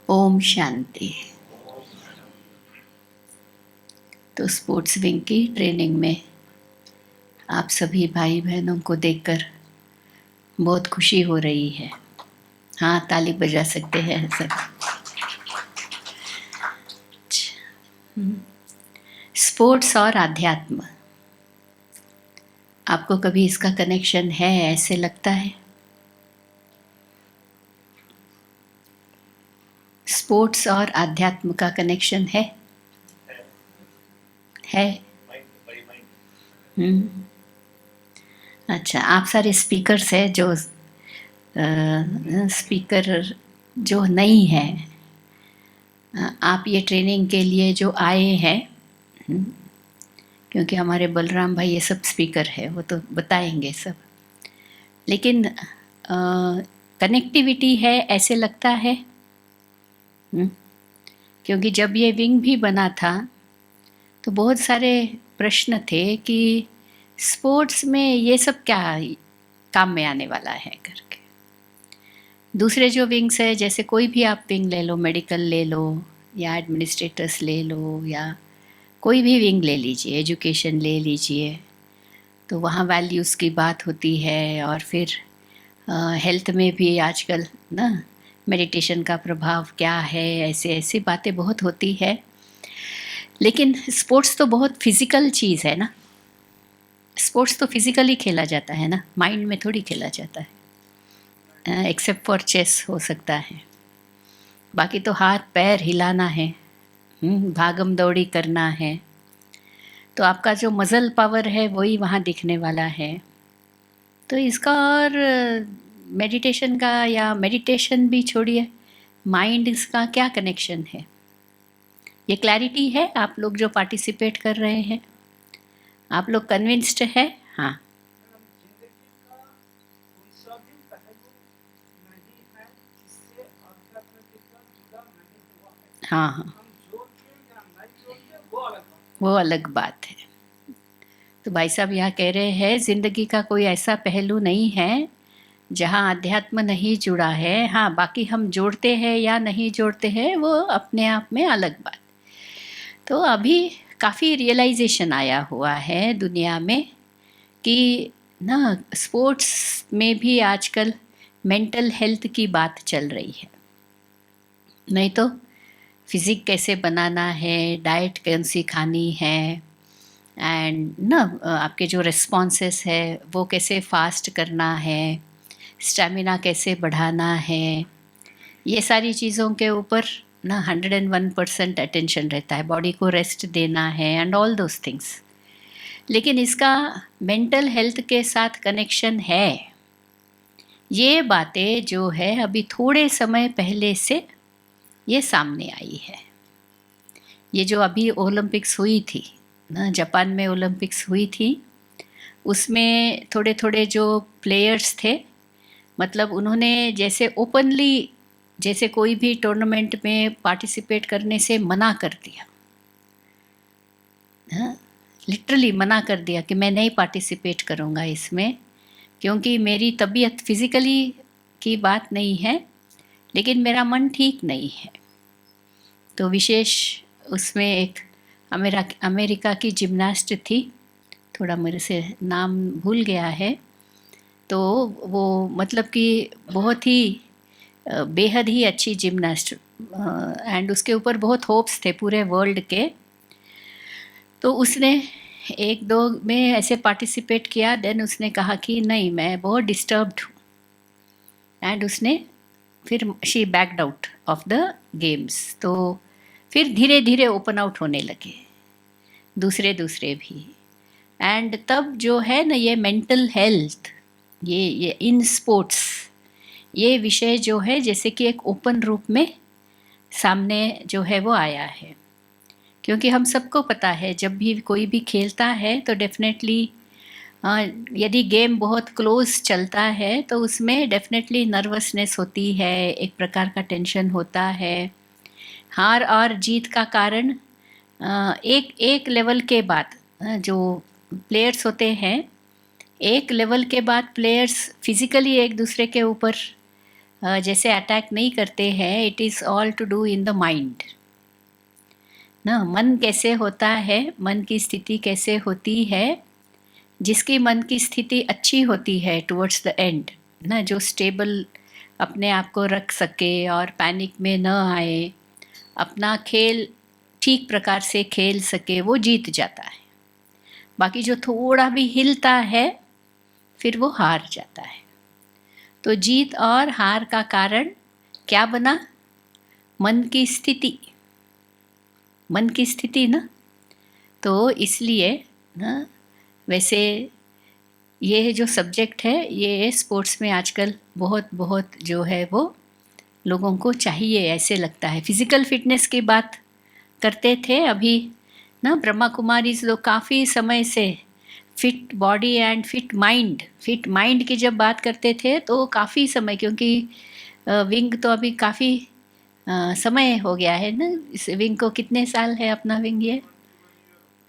ओम शांति। तो sports wing की training में आप सभी भाई बहनों को देखकर बहुत खुशी हो रही है। हाँ, ताली बजा सकते हैं सब। स्पोर्ट्स और आध्यात्म, आपको कभी इसका कनेक्शन है ऐसे लगता है? स्पोर्ट्स और आध्यात्म का कनेक्शन है? अच्छा, आप सारे स्पीकर्स हैं जो स्पीकर जो नहीं है, आप ये ट्रेनिंग के लिए जो आए हैं, क्योंकि हमारे बलराम भाई ये सब स्पीकर है, वो तो बताएंगे सब, लेकिन कनेक्टिविटी है ऐसे लगता है। क्योंकि जब ये विंग भी बना था तो बहुत सारे प्रश्न थे कि स्पोर्ट्स में ये सब क्या काम में आने वाला है करके। दूसरे जो विंग्स है, जैसे कोई भी आप विंग ले लो, मेडिकल ले लो या एडमिनिस्ट्रेटर्स ले लो या कोई भी विंग ले लीजिए, एजुकेशन ले लीजिए, तो वहाँ वैल्यूज़ की बात होती है। और फिर हेल्थ में भी आजकल ना मेडिटेशन का प्रभाव क्या है, ऐसे ऐसी बातें बहुत होती है। लेकिन स्पोर्ट्स तो बहुत फिज़िकल चीज़ है ना, स्पोर्ट्स तो फिज़िकली खेला जाता है ना, माइंड में थोड़ी खेला जाता है। एक्सेप्ट फॉर चेस हो सकता है, बाकी तो हाथ पैर हिलाना है, भागम दौड़ी करना है, तो आपका जो मसल पावर है वही वहाँ दिखने वाला है। तो इसका और मेडिटेशन का, या मेडिटेशन भी छोड़िए, माइंड इसका क्या कनेक्शन है? ये क्लैरिटी है आप लोग जो पार्टिसिपेट कर रहे हैं? आप लोग कन्विंस्ड है? हाँ, हाँ, हाँ, वो अलग बात है। तो भाई साहब यहाँ कह रहे हैं ज़िंदगी का कोई ऐसा पहलू नहीं है जहाँ अध्यात्म नहीं जुड़ा है। हाँ, बाकी हम जोड़ते हैं या नहीं जोड़ते हैं वो अपने आप में अलग बात। तो अभी काफ़ी रियलाइजेशन आया हुआ है दुनिया में कि ना स्पोर्ट्स में भी आजकल मेंटल हेल्थ की बात चल रही है। नहीं तो फिज़िक कैसे बनाना है, डाइट कौन सी खानी है, एंड ना आपके जो रिस्पॉन्सेस है वो कैसे फास्ट करना है, स्टेमिना कैसे बढ़ाना है, ये सारी चीज़ों के ऊपर ना 101% अटेंशन रहता है। बॉडी को रेस्ट देना है एंड ऑल दोज थिंग्स। लेकिन इसका मेंटल हेल्थ के साथ कनेक्शन है, ये बातें जो है अभी थोड़े समय पहले से ये सामने आई है। ये जो अभी ओलंपिक्स हुई थी ना, जापान में ओलंपिक्स हुई थी, उसमें थोड़े थोड़े जो प्लेयर्स थे, मतलब उन्होंने जैसे ओपनली, जैसे कोई भी टूर्नामेंट में पार्टिसिपेट करने से मना कर दिया, लिटरली मना कर दिया कि मैं नहीं पार्टिसिपेट करूँगा इसमें, क्योंकि मेरी तबीयत फिज़िकली की बात नहीं है, लेकिन मेरा मन ठीक नहीं है। तो विशेष उसमें एक अमेरिका की जिम्नास्ट थी, थोड़ा मेरे से नाम भूल गया है, तो वो मतलब कि बहुत ही बेहद ही अच्छी जिम्नास्ट, एंड उसके ऊपर बहुत होप्स थे पूरे वर्ल्ड के। तो उसने एक दो में ऐसे पार्टिसिपेट किया, देन उसने कहा कि नहीं, मैं बहुत डिस्टर्ब्ड हूँ, एंड उसने फिर she backed out of the games. तो फिर धीरे धीरे ओपन आउट होने लगे दूसरे भी, एंड तब जो है ना ये मेंटल हेल्थ, ये इन स्पोर्ट्स, ये विषय जो है जैसे कि एक ओपन रूप में सामने जो है वो आया है। क्योंकि हम सबको पता है जब भी कोई भी खेलता है तो डेफिनेटली यदि गेम बहुत क्लोज चलता है तो उसमें डेफिनेटली नर्वसनेस होती है, एक प्रकार का टेंशन होता है। हार और जीत का कारण एक लेवल के बाद जो प्लेयर्स होते हैं, एक लेवल के बाद प्लेयर्स फिज़िकली एक दूसरे के ऊपर जैसे अटैक नहीं करते हैं, it is all to do in the mind ना। मन कैसे होता है, मन की स्थिति कैसे होती है, जिसकी मन की स्थिति अच्छी होती है टुवर्ड्स द एंड ना, जो स्टेबल अपने आप को रख सके और पैनिक में न आए, अपना खेल ठीक प्रकार से खेल सके, वो जीत जाता है। बाकी जो थोड़ा भी हिलता है फिर वो हार जाता है। तो जीत और हार का कारण क्या बना? मन की स्थिति, मन की स्थिति ना। तो इसलिए ना, वैसे ये जो सब्जेक्ट है ये स्पोर्ट्स में आजकल बहुत बहुत जो है वो लोगों को चाहिए, ऐसे लगता है। फिज़िकल फिटनेस की बात करते थे अभी ना, ब्रह्मा कुमारीज लोग काफ़ी समय से fit body and fit mind की जब बात करते थे तो काफ़ी समय, क्योंकि विंग तो अभी काफ़ी समय हो गया है ना इस विंग को। कितने साल है अपना विंग? ये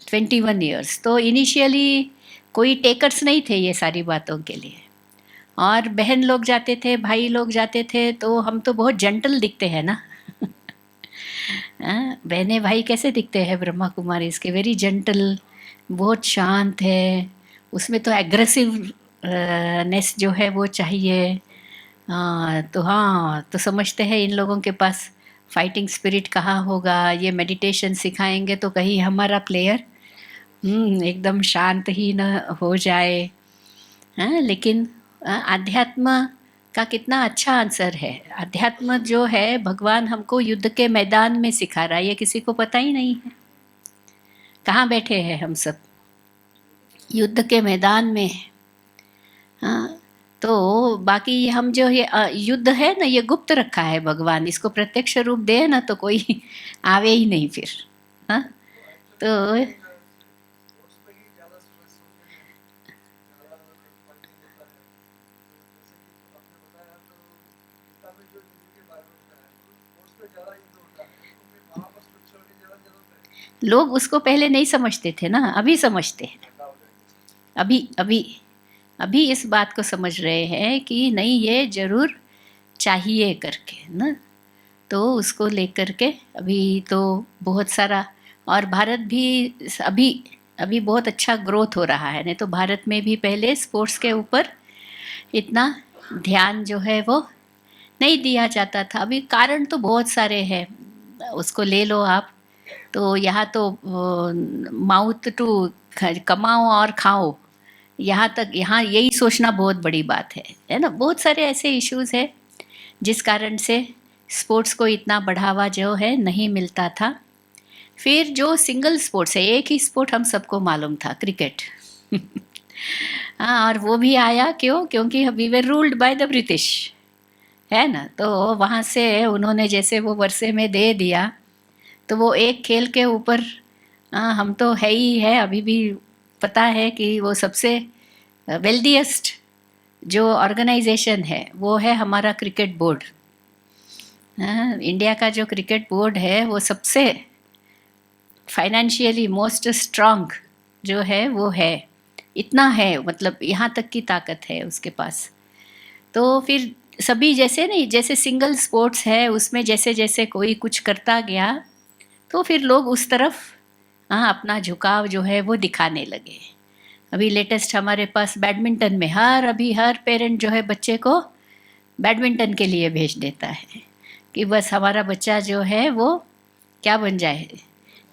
21 ईयर्स। तो इनिशियली कोई टेकर्स नहीं थे ये सारी बातों के लिए, और बहन लोग जाते थे, भाई लोग जाते थे, तो हम तो बहुत जेंटल दिखते हैं ना। बहने भाई कैसे दिखते हैं ब्रह्मा कुमारी इसके? वेरी जेंटल, बहुत शांत है। उसमें तो एग्रेसिव नेस जो है वो चाहिए। तो हाँ, तो समझते हैं इन लोगों के पास फाइटिंग स्पिरिट कहाँ होगा। ये मेडिटेशन सिखाएंगे तो कहीं हमारा प्लेयर एकदम शांत ही न हो जाए। हाँ, लेकिन अध्यात्म का कितना अच्छा आंसर है। अध्यात्म जो है भगवान हमको युद्ध के मैदान में सिखा रहा है, ये किसी को पता ही नहीं है। कहाँ बैठे हैं हम सब? युद्ध के मैदान में। हाँ, तो बाकी हम जो ये युद्ध है ना, ये गुप्त रखा है भगवान। इसको प्रत्यक्ष रूप दे ना तो कोई आवे ही नहीं फिर। हाँ, तो लोग उसको पहले नहीं समझते थे ना, अभी समझते हैं। अभी अभी अभी इस बात को समझ रहे हैं कि नहीं, ये ज़रूर चाहिए करके ना। तो उसको लेकर के अभी तो बहुत सारा, और भारत भी अभी अभी बहुत अच्छा ग्रोथ हो रहा है। नहीं तो भारत में भी पहले स्पोर्ट्स के ऊपर इतना ध्यान जो है वो नहीं दिया जाता था। अभी कारण तो बहुत सारे हैं, उसको ले लो आप। तो यहाँ तो माउथ टू कमाओ और खाओ, यहाँ तक, यहाँ यही सोचना बहुत बड़ी बात है ना। बहुत सारे ऐसे इश्यूज है जिस कारण से स्पोर्ट्स को इतना बढ़ावा जो है नहीं मिलता था। फिर जो सिंगल स्पोर्ट्स है, एक ही स्पोर्ट हम सबको मालूम था, क्रिकेट। हाँ, और वो भी आया क्यों? क्योंकि we were ruled by the British, है ना। तो वहाँ से उन्होंने जैसे वो वर्षे में दे दिया, तो वो एक खेल के ऊपर हम तो है ही है। अभी भी पता है कि वो सबसे वेल्दीएस्ट जो ऑर्गेनाइजेशन है वो है हमारा क्रिकेट बोर्ड। इंडिया का जो क्रिकेट बोर्ड है वो सबसे फाइनेंशियली मोस्ट स्ट्रांग जो है वो है। इतना है, मतलब यहाँ तक की ताकत है उसके पास। तो फिर सभी जैसे नहीं, जैसे सिंगल स्पोर्ट्स है उसमें जैसे जैसे कोई कुछ करता गया तो फिर लोग उस तरफ अपना झुकाव जो है वो दिखाने लगे। अभी लेटेस्ट हमारे पास बैडमिंटन में अभी हर पेरेंट जो है बच्चे को बैडमिंटन के लिए भेज देता है कि बस हमारा बच्चा जो है वो क्या बन जाए,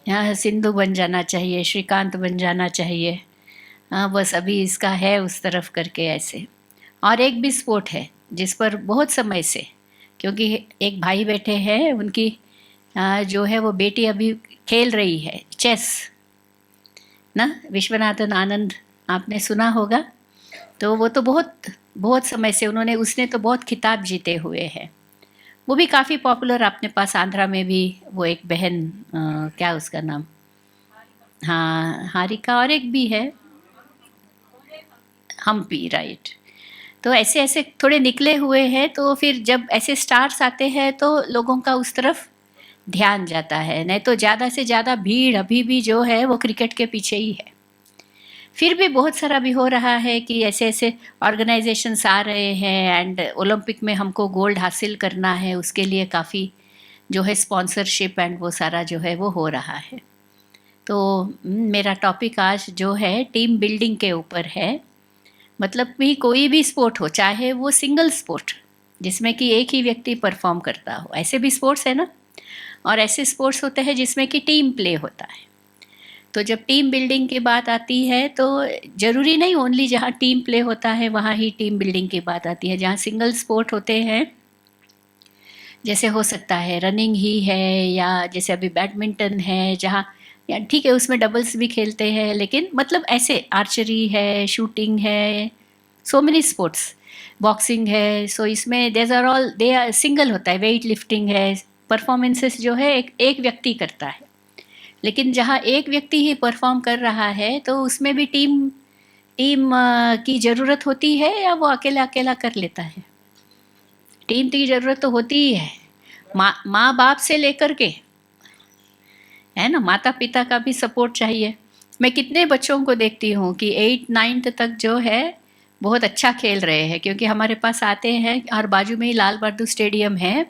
यहाँ सिंधु बन जाना चाहिए, श्रीकांत बन जाना चाहिए। बस अभी इसका है उस तरफ करके ऐसे। और एक भी स्पोर्ट है जिस पर बहुत समय से, क्योंकि एक भाई बैठे हैं उनकी जो है वो बेटी अभी खेल रही है चेस ना, विश्वनाथन आनंद, आपने सुना होगा। तो वो तो बहुत बहुत समय से उन्होंने, उसने तो बहुत खिताब जीते हुए हैं। वो भी काफ़ी पॉपुलर। अपने पास आंध्रा में भी वो एक बहन, क्या उसका नाम, हाँ हारिका, और एक भी है हम्पी, राइट। तो ऐसे ऐसे थोड़े निकले हुए हैं। तो फिर जब ऐसे स्टार्स आते हैं तो लोगों का उस तरफ ध्यान जाता है। नहीं तो ज़्यादा से ज़्यादा भीड़ अभी भी जो है वो क्रिकेट के पीछे ही है। फिर भी बहुत सारा भी हो रहा है कि ऐसे ऐसे ऑर्गेनाइजेशंस आ रहे हैं एंड ओलंपिक में हमको गोल्ड हासिल करना है, उसके लिए काफ़ी जो है स्पॉन्सरशिप एंड वो सारा जो है वो हो रहा है। तो मेरा टॉपिक आज जो है टीम बिल्डिंग के ऊपर है। मतलब भी कोई भी स्पोर्ट हो, चाहे वो सिंगल स्पोर्ट जिसमें कि एक ही व्यक्ति परफॉर्म करता हो, ऐसे भी स्पोर्ट्स है ना, और ऐसे स्पोर्ट्स होते हैं जिसमें कि टीम प्ले होता है। तो जब टीम बिल्डिंग की बात आती है तो ज़रूरी नहीं ओनली जहाँ टीम प्ले होता है वहाँ ही टीम बिल्डिंग की बात आती है। जहाँ सिंगल स्पोर्ट होते हैं, जैसे हो सकता है रनिंग ही है, या जैसे अभी बैडमिंटन है, जहाँ या ठीक है उसमें डबल्स भी खेलते हैं, लेकिन मतलब ऐसे आर्चरी है, शूटिंग है, सो मेनी स्पोर्ट्स, बॉक्सिंग है। सो इसमें these are all they are single होता है, वेट लिफ्टिंग है, परफॉर्मेंसेस जो है एक व्यक्ति करता है। लेकिन जहाँ एक व्यक्ति ही परफॉर्म कर रहा है तो उसमें भी टीम टीम की ज़रूरत होती है, या वो अकेला अकेला कर लेता है? टीम की ज़रूरत तो होती ही है, माँ बाप से लेकर के, है ना, माता पिता का भी सपोर्ट चाहिए। मैं कितने बच्चों को देखती हूँ कि 8-9 तक जो है बहुत अच्छा खेल रहे हैं, क्योंकि हमारे पास आते हैं और बाजू में ही लाल बहादुर स्टेडियम है,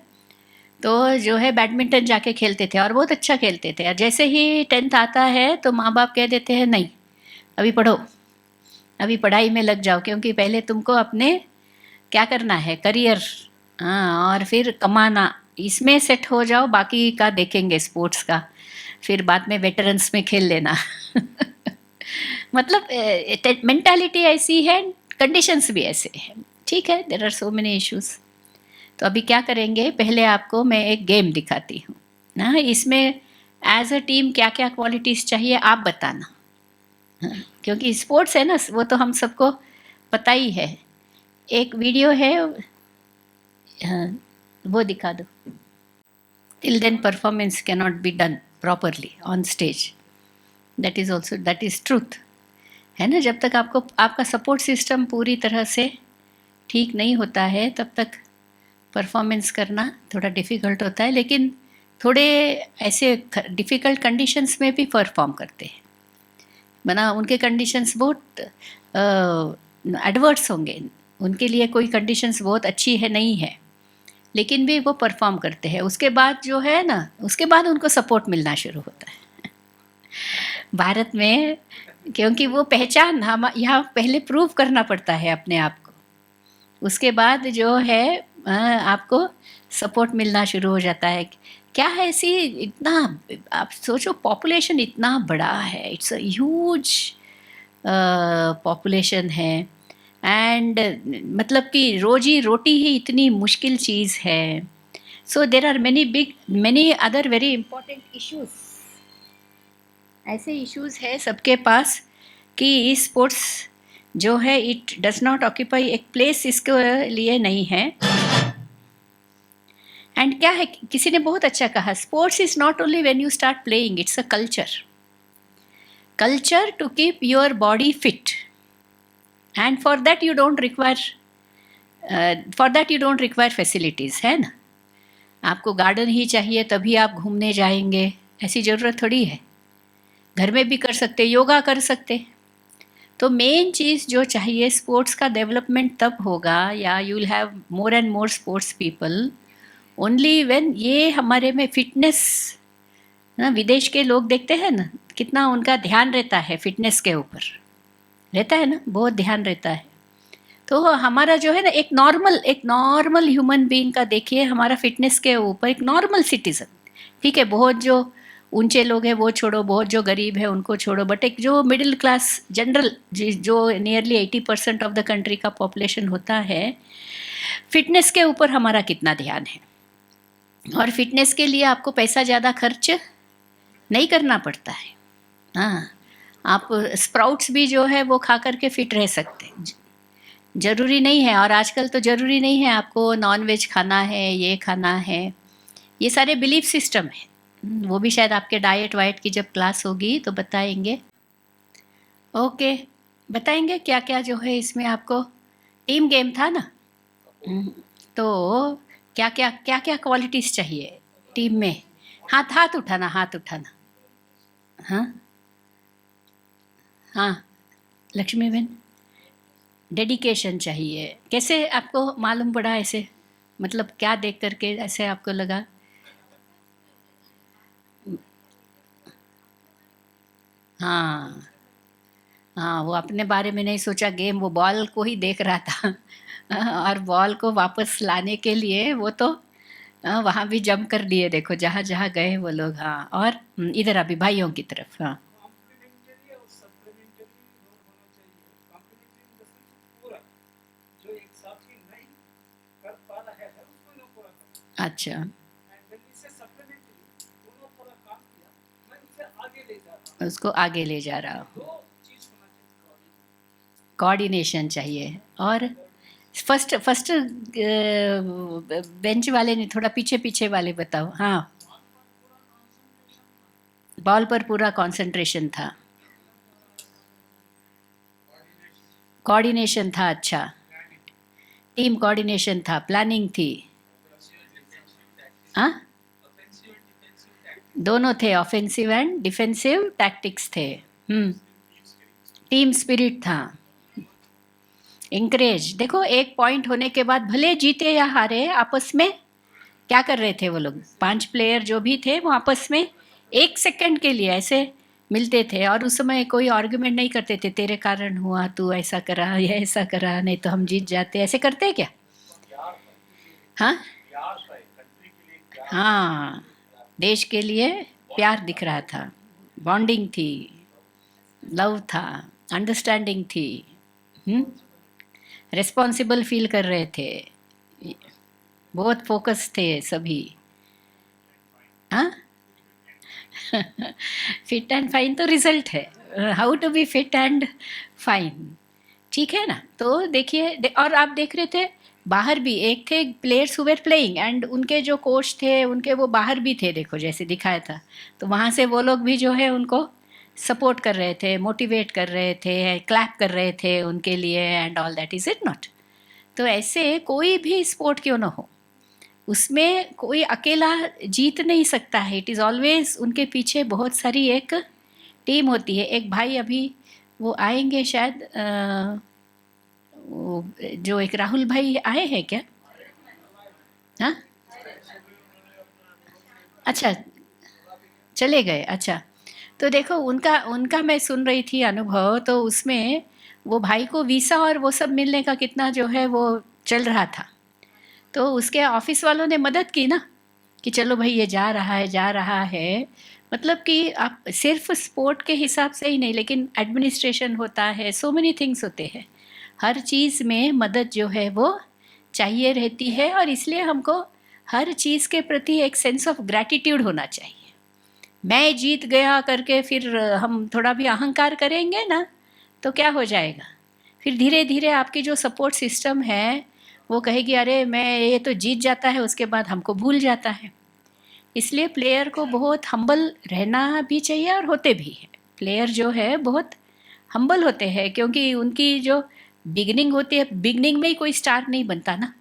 तो जो है बैडमिंटन जाके खेलते थे और बहुत अच्छा खेलते थे। और जैसे ही 10th आता है तो माँ बाप कह देते हैं नहीं, अभी पढ़ो, अभी पढ़ाई में लग जाओ, क्योंकि पहले तुमको अपने क्या करना है, करियर, हाँ, और फिर कमाना, इसमें सेट हो जाओ, बाकी का देखेंगे स्पोर्ट्स का, फिर बाद में वेटरन्स में खेल लेना। मतलब मेंटालिटी ऐसी है, कंडीशंस भी ऐसे हैं। ठीक है, there are so many issues. तो अभी क्या करेंगे, पहले आपको मैं एक गेम दिखाती हूँ ना, इसमें एज अ टीम क्या क्या क्वालिटीज़ चाहिए आप बताना। हाँ, क्योंकि स्पोर्ट्स है ना, वो तो हम सबको पता ही है। एक वीडियो है, हाँ, वो दिखा दो। Till then performance can not be done properly on stage, that is also, that is truth, है ना। जब तक आपको आपका सपोर्ट सिस्टम पूरी तरह से ठीक नहीं होता है तब तक परफॉर्मेंस करना थोड़ा डिफ़िकल्ट होता है। लेकिन थोड़े ऐसे डिफ़िकल्ट कंडीशंस में भी परफॉर्म करते हैं, मना उनके कंडीशंस बहुत एडवर्स होंगे, उनके लिए कोई कंडीशंस बहुत अच्छी है नहीं है, लेकिन भी वो परफॉर्म करते हैं। उसके बाद जो है ना, उसके बाद उनको सपोर्ट मिलना शुरू होता है भारत में, क्योंकि वो पहचान हम यहाँ पहले प्रूव करना पड़ता है अपने आप को, उसके बाद जो है आपको सपोर्ट मिलना शुरू हो जाता है। क्या है ऐसी, इतना आप सोचो, पॉपुलेशन इतना बड़ा है, इट्स अ ह्यूज पॉपुलेशन है, एंड मतलब कि रोजी रोटी ही इतनी मुश्किल चीज़ है। So there are many other very important issues, ऐसे इश्यूज है सबके पास कि स्पोर्ट्स जो है इट डज नॉट ऑक्यूपाई एक प्लेस इसके लिए नहीं है। एंड क्या है, किसी ने बहुत अच्छा कहा, sports is not only when you start playing, it's a culture to keep your body fit, and for that you don't require facilities, है ना। आपको गार्डन ही चाहिए तभी आप घूमने जाएंगे, ऐसी ज़रूरत थोड़ी है, घर में भी कर सकते, योगा कर सकते। तो मेन चीज़ जो चाहिए, स्पोर्ट्स का डेवलपमेंट तब होगा, या you will have more and more sports people only when ये हमारे में फिटनेस ना, विदेश के लोग देखते हैं ना कितना उनका ध्यान रहता है फिटनेस के ऊपर, रहता है ना, बहुत ध्यान रहता है। तो हमारा जो है ना, एक नॉर्मल ह्यूमन बीइंग का देखिए, हमारा फिटनेस के ऊपर, एक नॉर्मल सिटीजन, ठीक है, बहुत जो ऊंचे लोग हैं वो छोड़ो, बहुत जो गरीब है उनको छोड़ो, बट एक जो मिडिल क्लास जनरल, जो नियरली 80% ऑफ द कंट्री का पॉपुलेशन होता है, फिटनेस के ऊपर हमारा कितना ध्यान है। और फिटनेस के लिए आपको पैसा ज़्यादा खर्च नहीं करना पड़ता है। हाँ, आप स्प्राउट्स भी जो है वो खा करके फिट रह सकते हैं, ज़रूरी नहीं है। और आजकल तो ज़रूरी नहीं है आपको नॉन वेज खाना है, ये खाना है, ये सारे बिलीफ सिस्टम है। वो भी शायद आपके डाइट वाइट की जब क्लास होगी तो बताएंगे। ओके, बताएंगे क्या क्या जो है इसमें आपको, टीम गेम था ना। तो क्या क्या क्वालिटीज़ चाहिए टीम में? हाथ हाथ उठाना, हाथ उठाना। हाँ हाँ, लक्ष्मी बहन, डेडिकेशन चाहिए। कैसे आपको मालूम पड़ा ऐसे, मतलब क्या देख करके ऐसे आपको लगा? हाँ हाँ, वो अपने बारे में नहीं सोचा, गेम वो बॉल को ही देख रहा था। और बॉल को वापस लाने के लिए वो तो वहाँ भी जंप कर दिए, देखो जहाँ जहाँ गए वो लोग। हाँ, और इधर अभी भाइयों की तरफ। हाँ, कॉम्प्लीमेंट्री और सप्लीमेंट्री रोल होना चाहिए। कॉम्प्लीमेंट्री इन द सेंस पूरा जो एक साथी नहीं कर पा रहा है उसको ना पूरा कर। अच्छा, एंड व्हेन वी से सप्लीमेंट्री दोनों पूरा काम किया, मैं उसे आगे ले जा रहा हूँ। उसको आगे ले जा रहा हूँ। दो चीज होना चाहिए, कोऑर्डिनेशन चाहिए। और फर्स्ट फर्स्ट बेंच वाले ने थोड़ा पीछे पीछे वाले बताओ। हाँ, बॉल पर पूरा कंसंट्रेशन था, कोऑर्डिनेशन था। अच्छा, टीम कोऑर्डिनेशन था, प्लानिंग थी। हाँ, दोनों थे, ऑफेंसिव एंड डिफेंसिव टैक्टिक्स थे। टीम स्पिरिट था, इंकरेज। देखो, एक पॉइंट होने के बाद भले जीते या हारे, आपस में क्या कर रहे थे वो लोग? 5 प्लेयर जो भी थे वो आपस में 1 सेकंड के लिए ऐसे मिलते थे, और उस समय कोई आर्गुमेंट नहीं करते थे, तेरे कारण हुआ, तू ऐसा करा या ऐसा करा, नहीं तो हम जीत जाते। ऐसे करते हैं क्या? हाँ हाँ, देश के लिए प्यार दिख रहा था, बॉन्डिंग थी, लव था, अंडरस्टैंडिंग थी। रिस्पॉन्सिबल फील कर रहे थे, बहुत फोकस थे सभी। हाँ, फिट एंड फाइन तो रिजल्ट है, how to be fit and fine. ठीक है ना? तो देखिए और आप देख रहे थे बाहर भी एक थे players who were playing, and उनके जो कोच थे उनके वो बाहर भी थे, देखो जैसे दिखाया था। तो वहाँ से वो लोग भी जो है उनको सपोर्ट कर रहे थे, मोटिवेट कर रहे थे, क्लैप कर रहे थे उनके लिए, and all that. Is it not? तो ऐसे कोई भी स्पोर्ट क्यों ना हो, उसमें कोई अकेला जीत नहीं सकता है। इट इज़ ऑलवेज उनके पीछे बहुत सारी एक टीम होती है। एक भाई अभी वो आएंगे शायद, वो जो एक राहुल भाई आए हैं क्या? हाँ, अच्छा, चले गए। अच्छा, तो देखो उनका उनका मैं सुन रही थी अनुभव, तो उसमें वो भाई को वीसा और वो सब मिलने का कितना जो है वो चल रहा था। तो उसके ऑफिस वालों ने मदद की ना, कि चलो भाई ये जा रहा है, जा रहा है। मतलब कि आप सिर्फ स्पोर्ट के हिसाब से ही नहीं, लेकिन एडमिनिस्ट्रेशन होता है, सो मेनी थिंग्स होते हैं, हर चीज़ में मदद जो है वो चाहिए रहती है। और इसलिए हमको हर चीज़ के प्रति एक सेंस ऑफ ग्रैटिट्यूड होना चाहिए। मैं जीत गया करके फिर हम थोड़ा भी अहंकार करेंगे ना, तो क्या हो जाएगा? फिर धीरे धीरे आपकी जो सपोर्ट सिस्टम है वो कहेगी, अरे मैं ये तो जीत जाता है, उसके बाद हमको भूल जाता है। इसलिए प्लेयर को बहुत हम्बल रहना भी चाहिए, और होते भी हैं प्लेयर जो है बहुत हम्बल होते हैं, क्योंकि उनकी जो बिगनिंग होती है, बिगनिंग में ही कोई स्टार नहीं बनता ना।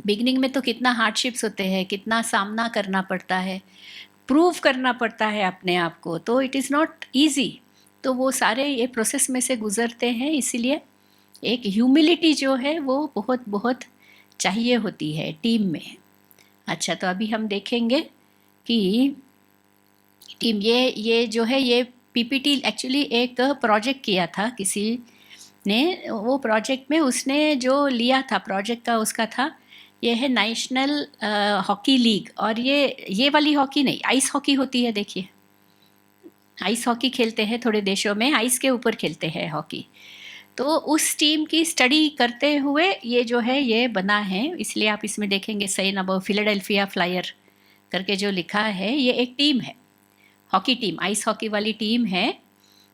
बिगनिंग में तो कितना हार्डशिप्स होते हैं, कितना सामना करना पड़ता है, प्रूव करना पड़ता है अपने आप को, तो इट इज़ नॉट ईजी। तो वो सारे ये प्रोसेस में से गुजरते हैं, इसीलिए एक ह्यूमिलिटी जो है वो बहुत बहुत चाहिए होती है टीम में। अच्छा, तो अभी हम देखेंगे कि टीम ये जो है ये पीपीटी एक्चुअली एक प्रोजेक्ट किया था किसी ने। वो प्रोजेक्ट में उसने जो लिया था प्रोजेक्ट का, उसका था ये है नेशनल हॉकी लीग। और ये वाली हॉकी नहीं, आइस हॉकी होती है, देखिए आइस हॉकी खेलते हैं थोड़े देशों में, आइस के ऊपर खेलते हैं हॉकी। तो उस टीम की स्टडी करते हुए ये जो है ये बना है, इसलिए आप इसमें देखेंगे सेन अबव फिलाडेल्फिया फ्लायर करके जो लिखा है, ये एक टीम है, हॉकी टीम, आइस हॉकी वाली टीम है।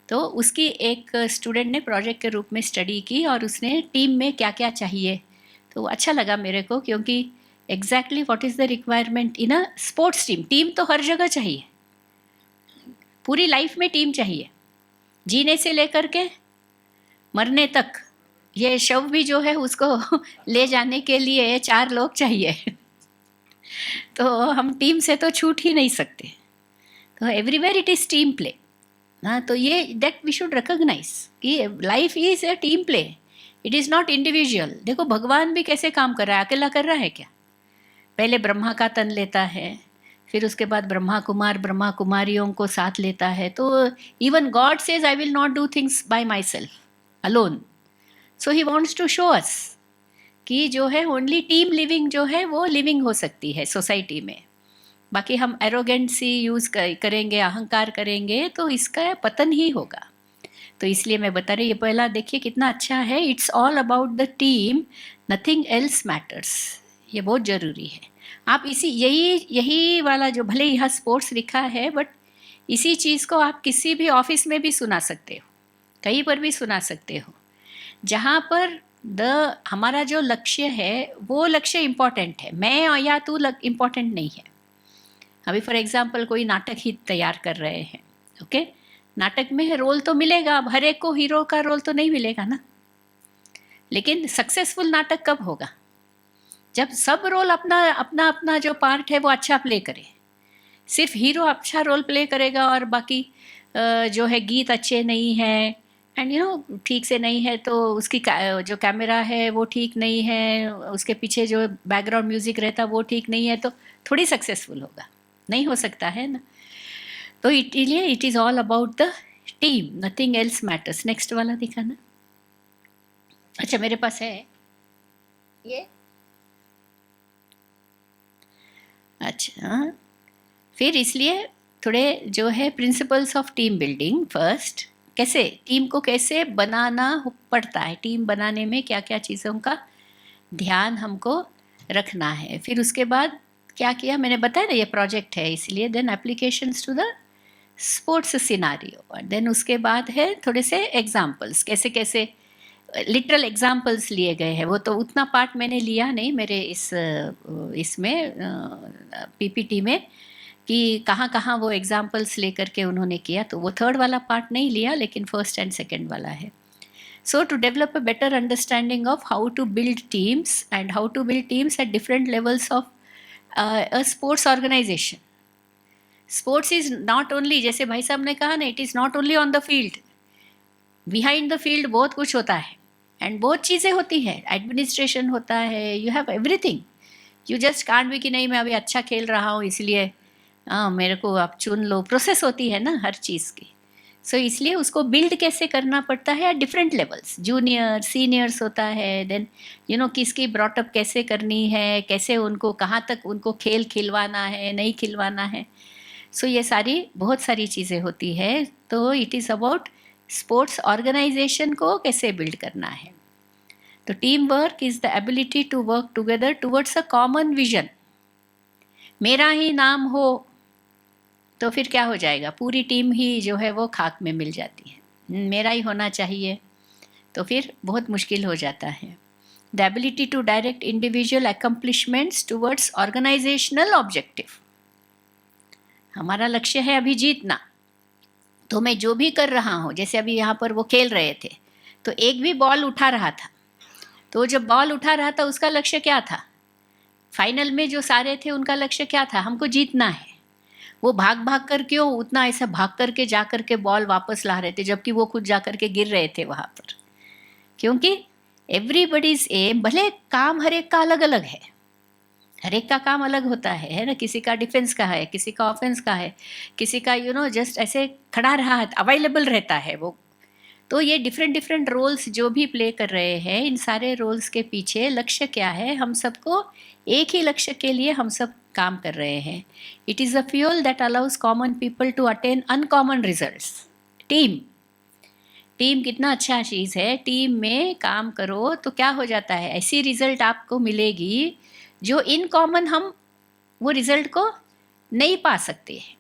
तो उसकी एक स्टूडेंट ने प्रोजेक्ट के रूप में स्टडी की, और उसने टीम में क्या क्या चाहिए, तो अच्छा लगा मेरे को, क्योंकि exactly what is the requirement in a sports team. Team तो हर जगह चाहिए, पूरी लाइफ में टीम चाहिए, जीने से लेकर के मरने तक। ये शव भी जो है उसको ले जाने के लिए 4 लोग चाहिए। तो हम टीम से तो छूट ही नहीं सकते। तो everywhere it is team play. हाँ, तो ये दैट वी शुड रिकॉग्नाइज कि life is a team play, it is not individual. देखो भगवान भी कैसे काम कर रहा है, अकेला कर रहा है क्या? पहले ब्रह्मा का तन लेता है, फिर उसके बाद ब्रह्मा कुमारियों को साथ लेता है। तो even God says I will not do things by myself alone. So he wants to show us कि जो है ओनली टीम लिविंग जो है वो लिविंग हो सकती है सोसाइटी में। बाकी हम एरोगेंसी यूज़ करेंगे, अहंकार करेंगे, तो इसका पतन ही होगा। तो इसलिए मैं बता रही, ये पहला देखिए कितना अच्छा है, it's all about the team, nothing else matters. ये बहुत ज़रूरी है। आप इसी यही वाला जो भले यहाँ स्पोर्ट्स लिखा है, बट इसी चीज़ को आप किसी भी ऑफिस में भी सुना सकते हो, कहीं पर भी सुना सकते हो, जहाँ पर हमारा जो लक्ष्य है वो लक्ष्य इम्पॉर्टेंट है, मैं या तू इम्पॉर्टेंट नहीं है। अभी फॉर एग्जाम्पल कोई नाटक ही तैयार कर रहे हैं, ओके, नाटक में रोल तो मिलेगा, अब हर एक को हीरो का रोल तो नहीं मिलेगा ना। लेकिन सक्सेसफुल नाटक कब होगा? जब सब रोल अपना अपना अपना जो पार्ट है वो अच्छा प्ले करे। सिर्फ हीरो अच्छा रोल प्ले करेगा और बाकी जो है गीत अच्छे नहीं है, एंड यू नो ठीक से नहीं है, तो उसकी जो कैमरा है वो ठीक नहीं है, उसके पीछे जो बैकग्राउंड म्यूजिक रहता है वो ठीक नहीं है, तो थोड़ी सक्सेसफुल होगा, नहीं हो सकता है ना। तो इसलिए it is all about the team, nothing else matters. Next वाला दिखाना। अच्छा मेरे पास है ये, अच्छा फिर इसलिए थोड़े जो है principles of team building. First, कैसे टीम को कैसे बनाना पड़ता है, टीम बनाने में क्या क्या चीज़ों का ध्यान हमको रखना है। फिर उसके बाद क्या किया मैंने बताया ना, ये प्रोजेक्ट है इसलिए। Then applications to the sports scenario, then उसके बाद है थोड़े से एग्जाम्पल्स, कैसे कैसे लिटरल एग्जाम्पल्स लिए गए हैं। वो तो उतना पार्ट मैंने लिया नहीं मेरे इसमें पीपीटी में, कि कहाँ कहाँ वो एग्जाम्पल्स लेकर के उन्होंने किया, तो वो थर्ड वाला पार्ट नहीं लिया, लेकिन फर्स्ट एंड सेकेंड वाला है। So to develop a better understanding of how to build teams and how to build teams at different levels of a sports organization. Sports is not only, जैसे भाई साहब ने कहा ना, it is not only on the field. Behind the field बहुत कुछ होता है, and बहुत चीज़ें होती है, एडमिनिस्ट्रेशन होता है, you have everything. You just can't be कि नहीं मैं अभी अच्छा खेल रहा हूँ इसलिए मेरे को आप चुन लो, प्रोसेस होती है ना हर चीज़ की। सो इसलिए उसको बिल्ड कैसे करना पड़ता है, डिफरेंट लेवल्स, जूनियर सीनियर्स होता है, देन यू नो किसकी ब्रॉटअप कैसे करनी है, कैसे उनको कहाँ तक उनको खेल खिलवाना है नहीं खिलवाना है। सो ये सारी बहुत सारी चीज़ें होती है। तो it is about sports organisation को कैसे बिल्ड करना है। तो team work is the ability to work together towards a common vision. मेरा ही नाम हो तो फिर क्या हो जाएगा, पूरी टीम ही जो है वो खाक में मिल जाती है, मेरा ही होना चाहिए, तो फिर बहुत मुश्किल हो जाता है। The ability to direct individual accomplishments towards organisational objective. हमारा लक्ष्य है अभी जीतना, तो मैं जो भी कर रहा हूँ, जैसे अभी यहाँ पर वो खेल रहे थे, तो एक भी बॉल उठा रहा था, तो जब बॉल उठा रहा था उसका लक्ष्य क्या था, फाइनल में जो सारे थे उनका लक्ष्य क्या था, हमको जीतना है। वो भाग भाग कर क्यों उतना ऐसा भाग करके जा करके बॉल वापस ला रहे थे, जबकि वो खुद जा करके गिर रहे थे वहाँ पर, क्योंकि एवरीबडीज एम, भले काम हर एक का अलग अलग है, हर एक का काम अलग होता है ना, किसी का डिफेंस का है, किसी का ऑफेंस का है, किसी का यू नो जस्ट ऐसे खड़ा रहा अवेलेबल रहता है वो। तो ये डिफरेंट डिफरेंट रोल्स जो भी प्ले कर रहे हैं, इन सारे रोल्स के पीछे लक्ष्य क्या है, हम सबको एक ही लक्ष्य के लिए हम सब काम कर रहे हैं। It is a fuel that allows common people to attain uncommon results. Team कितना अच्छा चीज़ है, टीम में काम करो तो क्या हो जाता है, ऐसी रिजल्ट आपको मिलेगी जो इन कॉमन हम वो रिजल्ट को नहीं पा सकते हैं।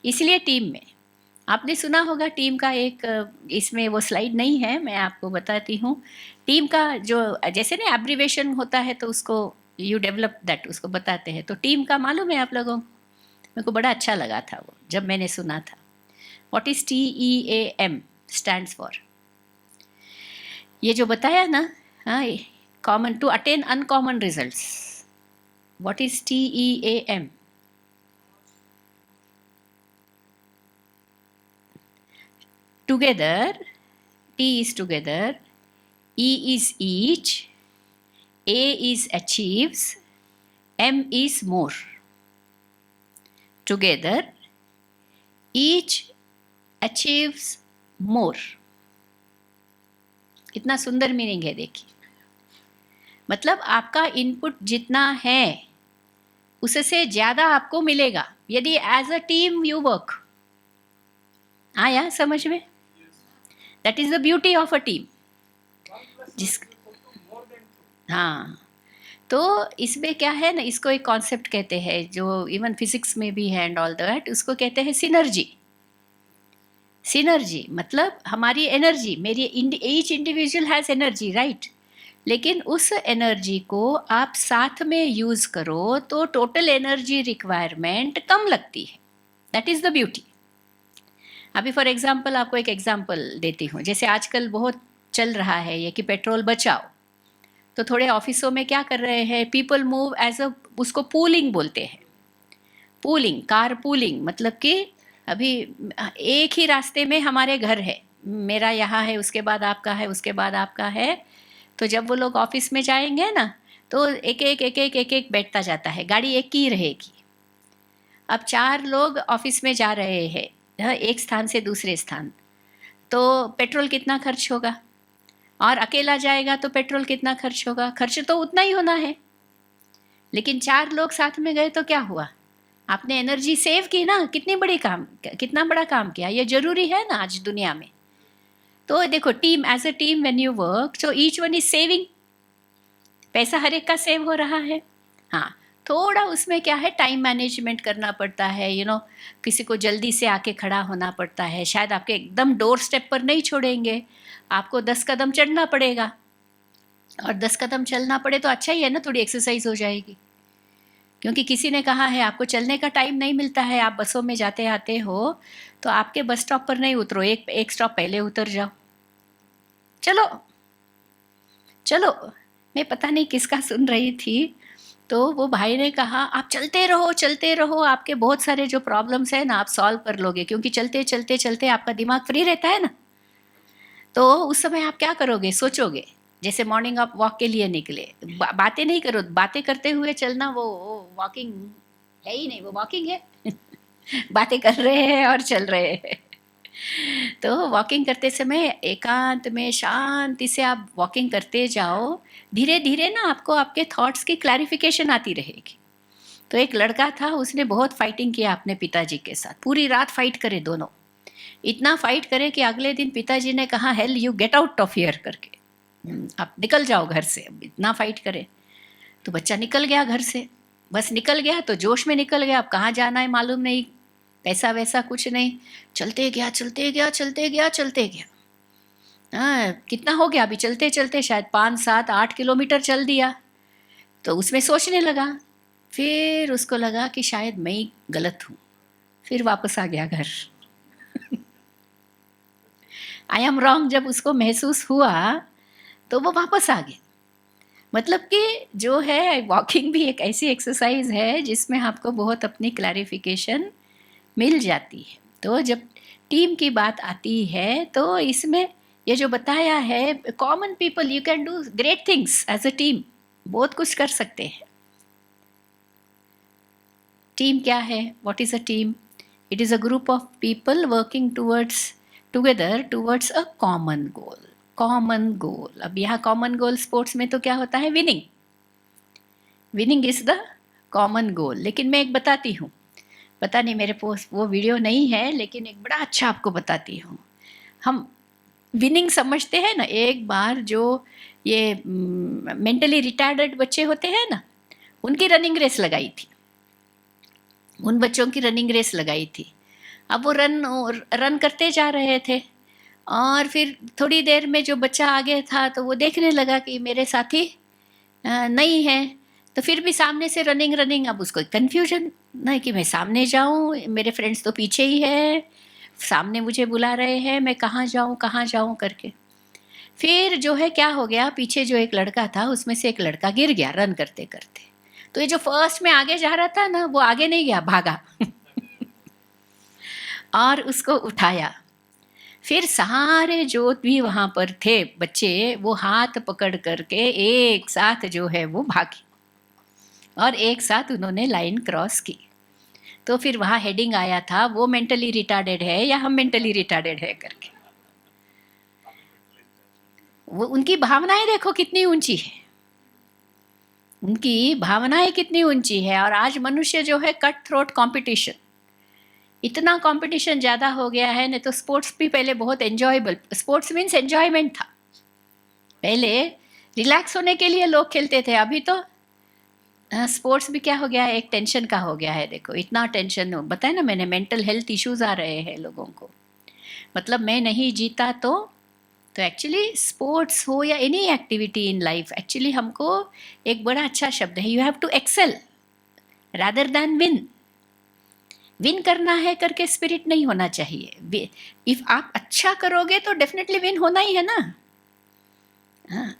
इसलिए टीम में आपने सुना होगा, टीम का एक, इसमें वो स्लाइड नहीं है, मैं आपको बताती हूँ। टीम का जो जैसे ना एब्रीवेशन होता है तो उसको यू डेवलप दैट, उसको बताते हैं। तो टीम का मालूम है आप लोगों को, मेरे को बड़ा अच्छा लगा था वो जब मैंने सुना था। What is TEAM stands for, ये जो बताया ना, हाँ, common to attain uncommon results. What is TEAM? together, T is together, E is each, A is achieves, M is more. Together, each achieves more. कितना सुंदर मीनिंग है देखिए। मतलब आपका इनपुट जितना है उससे ज़्यादा आपको मिलेगा यदि as a team you work. आया समझ में? That is the beauty of a team. जिस हाँ, तो इसमें क्या है ना, इसको एक कॉन्सेप्ट कहते हैं जो इवन फिजिक्स में भी है एंड ऑल दैट, उसको कहते हैं सिनर्जी। सिनर्जी मतलब हमारी एनर्जी, मेरी each individual has energy, right, लेकिन उस एनर्जी को आप साथ में यूज़ करो तो टोटल एनर्जी रिक्वायरमेंट कम लगती है। That is the beauty. अभी फॉर एग्जांपल आपको एक एग्जांपल देती हूँ। जैसे आजकल बहुत चल रहा है ये कि पेट्रोल बचाओ, तो थोड़े ऑफिसों में क्या कर रहे हैं, पीपल मूव एज अ, उसको पूलिंग बोलते हैं। पूलिंग, कार पूलिंग मतलब कि अभी एक ही रास्ते में हमारे घर है, मेरा यहाँ है, उसके बाद आपका है, उसके बाद आपका है, तो जब वो लोग ऑफिस में जाएंगे ना तो एक एक बैठता जाता है, गाड़ी एक ही रहेगी। अब 4 लोग ऑफिस में जा रहे हैं एक स्थान से दूसरे स्थान, तो पेट्रोल कितना खर्च होगा, और अकेला जाएगा तो पेट्रोल कितना खर्च होगा, खर्च तो उतना ही होना है। लेकिन 4 लोग साथ में गए तो क्या हुआ, आपने एनर्जी सेव की ना, कितना बड़ा काम किया। ये जरूरी है ना आज दुनिया में। तो देखो team, as a team when you work, so each one is saving, पैसा हर एक का सेव हो रहा है। हाँ, थोड़ा उसमें क्या है, टाइम मैनेजमेंट करना पड़ता है, किसी को जल्दी से आके खड़ा होना पड़ता है, शायद आपके एकदम डोर स्टेप पर नहीं छोड़ेंगे, आपको 10 कदम चढ़ना पड़ेगा, और 10 कदम चलना पड़े तो अच्छा ही है ना, थोड़ी एक्सरसाइज हो जाएगी। क्योंकि किसी ने कहा है आपको चलने का टाइम नहीं मिलता है, आप बसों में जाते आते हो, तो आपके बस स्टॉप पर नहीं उतरो, एक स्टॉप पहले उतर जाओ। चलो चलो, मैं पता नहीं किसका सुन रही थी, तो वो भाई ने कहा आप चलते रहो, आपके बहुत सारे जो प्रॉब्लम्स है ना आप सॉल्व कर लोगे, क्योंकि चलते चलते चलते आपका दिमाग फ्री रहता है ना, तो उस समय आप क्या करोगे, सोचोगे। जैसे मॉर्निंग आप वॉक के लिए निकले, बातें नहीं करो, बातें करते हुए चलना वो वॉकिंग है ही नहीं, वो वॉकिंग है बातें कर रहे हैं और चल रहे हैं तो वॉकिंग करते समय एकांत में शांति से आप वॉकिंग करते जाओ, धीरे धीरे ना आपको आपके थॉट्स की क्लैरिफिकेशन आती रहेगी। तो एक लड़का था, उसने बहुत फाइटिंग किया अपने पिताजी के साथ, पूरी रात फाइट करे दोनों, इतना फाइट करे कि अगले दिन पिताजी ने कहा hello you get out of here करके, आप निकल जाओ घर से, इतना फाइट करे। तो बच्चा निकल गया घर से, बस निकल गया तो जोश में निकल गया, अब कहाँ जाना है मालूम नहीं, पैसा वैसा कुछ नहीं, चलते गया चलते गया चलते गया चलते गया। हाँ, कितना हो गया अभी चलते चलते, शायद 5, 7, 8 किलोमीटर चल दिया। तो उसमें सोचने लगा, फिर उसको लगा कि शायद मैं ही गलत हूँ, फिर वापस आ गया घर आई एम रॉन्ग जब उसको महसूस हुआ तो वो वापस आ गया। मतलब कि जो है वॉकिंग भी एक ऐसी एक्सरसाइज है जिसमें आपको बहुत अपनी क्लैरिफिकेशन मिल जाती है। तो जब टीम की बात आती है तो इसमें ये जो बताया है, common people you can do great things as a team, बहुत कुछ कर सकते हैं। टीम क्या है, what is a team? It is a group of people working together towards a common goal. Common goal, अब यहाँ कॉमन गोल स्पोर्ट्स में तो क्या होता है, winning, winning is the common goal. लेकिन मैं एक बताती हूँ, पता नहीं मेरे पास वो वीडियो नहीं है, लेकिन एक बड़ा अच्छा आपको बताती हूँ। हम विनिंग समझते हैं ना, एक बार जो ये मेंटली रिटार्डेड बच्चे होते हैं ना, उनकी रनिंग रेस लगाई थी, उन बच्चों की रनिंग रेस लगाई थी। अब वो रन करते जा रहे थे, और फिर थोड़ी देर में जो बच्चा आगे था तो वो देखने लगा कि मेरे साथी नहीं है, तो फिर भी सामने से रनिंग, अब उसको कन्फ्यूजन नहीं कि मैं सामने जाऊं, मेरे फ्रेंड्स तो पीछे ही है, सामने मुझे बुला रहे हैं, मैं कहाँ जाऊं करके। फिर जो है क्या हो गया, पीछे जो एक लड़का था उसमें से एक लड़का गिर गया रन करते करते, तो ये जो फर्स्ट में आगे जा रहा था ना वो आगे नहीं गया, भागा और उसको उठाया। फिर सारे जो भी वहाँ पर थे बच्चे वो हाथ पकड़ करके एक साथ जो है वो भागे और एक साथ उन्होंने लाइन क्रॉस की। तो फिर वहाँ हेडिंग आया था, वो मेंटली रिटार्डेड है या हम मेंटली रिटार्डेड है करके। वो उनकी भावनाएं देखो कितनी ऊंची है, उनकी भावनाएं कितनी ऊंची है। और आज मनुष्य जो है कट थ्रोट कंपटीशन, इतना कंपटीशन ज़्यादा हो गया है। नहीं तो स्पोर्ट्स भी पहले बहुत एंजॉयबल, स्पोर्ट्स मीन्स एंजॉयमेंट था। पहले रिलैक्स होने के लिए लोग खेलते थे, अभी तो स्पोर्ट्स भी क्या हो गया है, एक टेंशन का हो गया है। देखो इतना टेंशन हो, बताया ना मैंने, मेंटल हेल्थ इश्यूज आ रहे हैं लोगों को। मतलब मैं नहीं जीता तो एक्चुअली स्पोर्ट्स हो या any activity in life, actually हमको एक बड़ा अच्छा शब्द है, you have to excel rather than win. Win करना है करके स्पिरिट नहीं होना चाहिए। इफ आप अच्छा करोगे तो डेफिनेटली विन होना ही है ना। हाँ,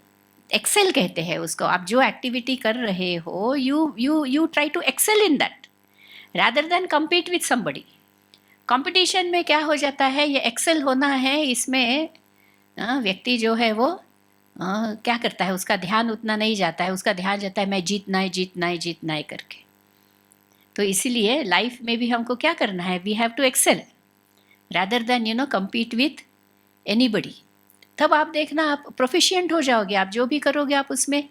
एक्सेल कहते हैं उसको। आप जो एक्टिविटी कर रहे हो, you try to excel in that rather than compete with somebody. Competition में क्या हो जाता है, ये एक्सेल होना है इसमें व्यक्ति जो है वो क्या करता है, उसका ध्यान उतना नहीं जाता है, उसका ध्यान जाता है मैं जीतना है जीतना है जीतना है करके। तो इसीलिए लाइफ में भी हमको क्या करना है, we have to excel rather than compete with anybody. तब आप देखना आप प्रोफिशिएंट हो जाओगे। आप जो भी करोगे आप उसमें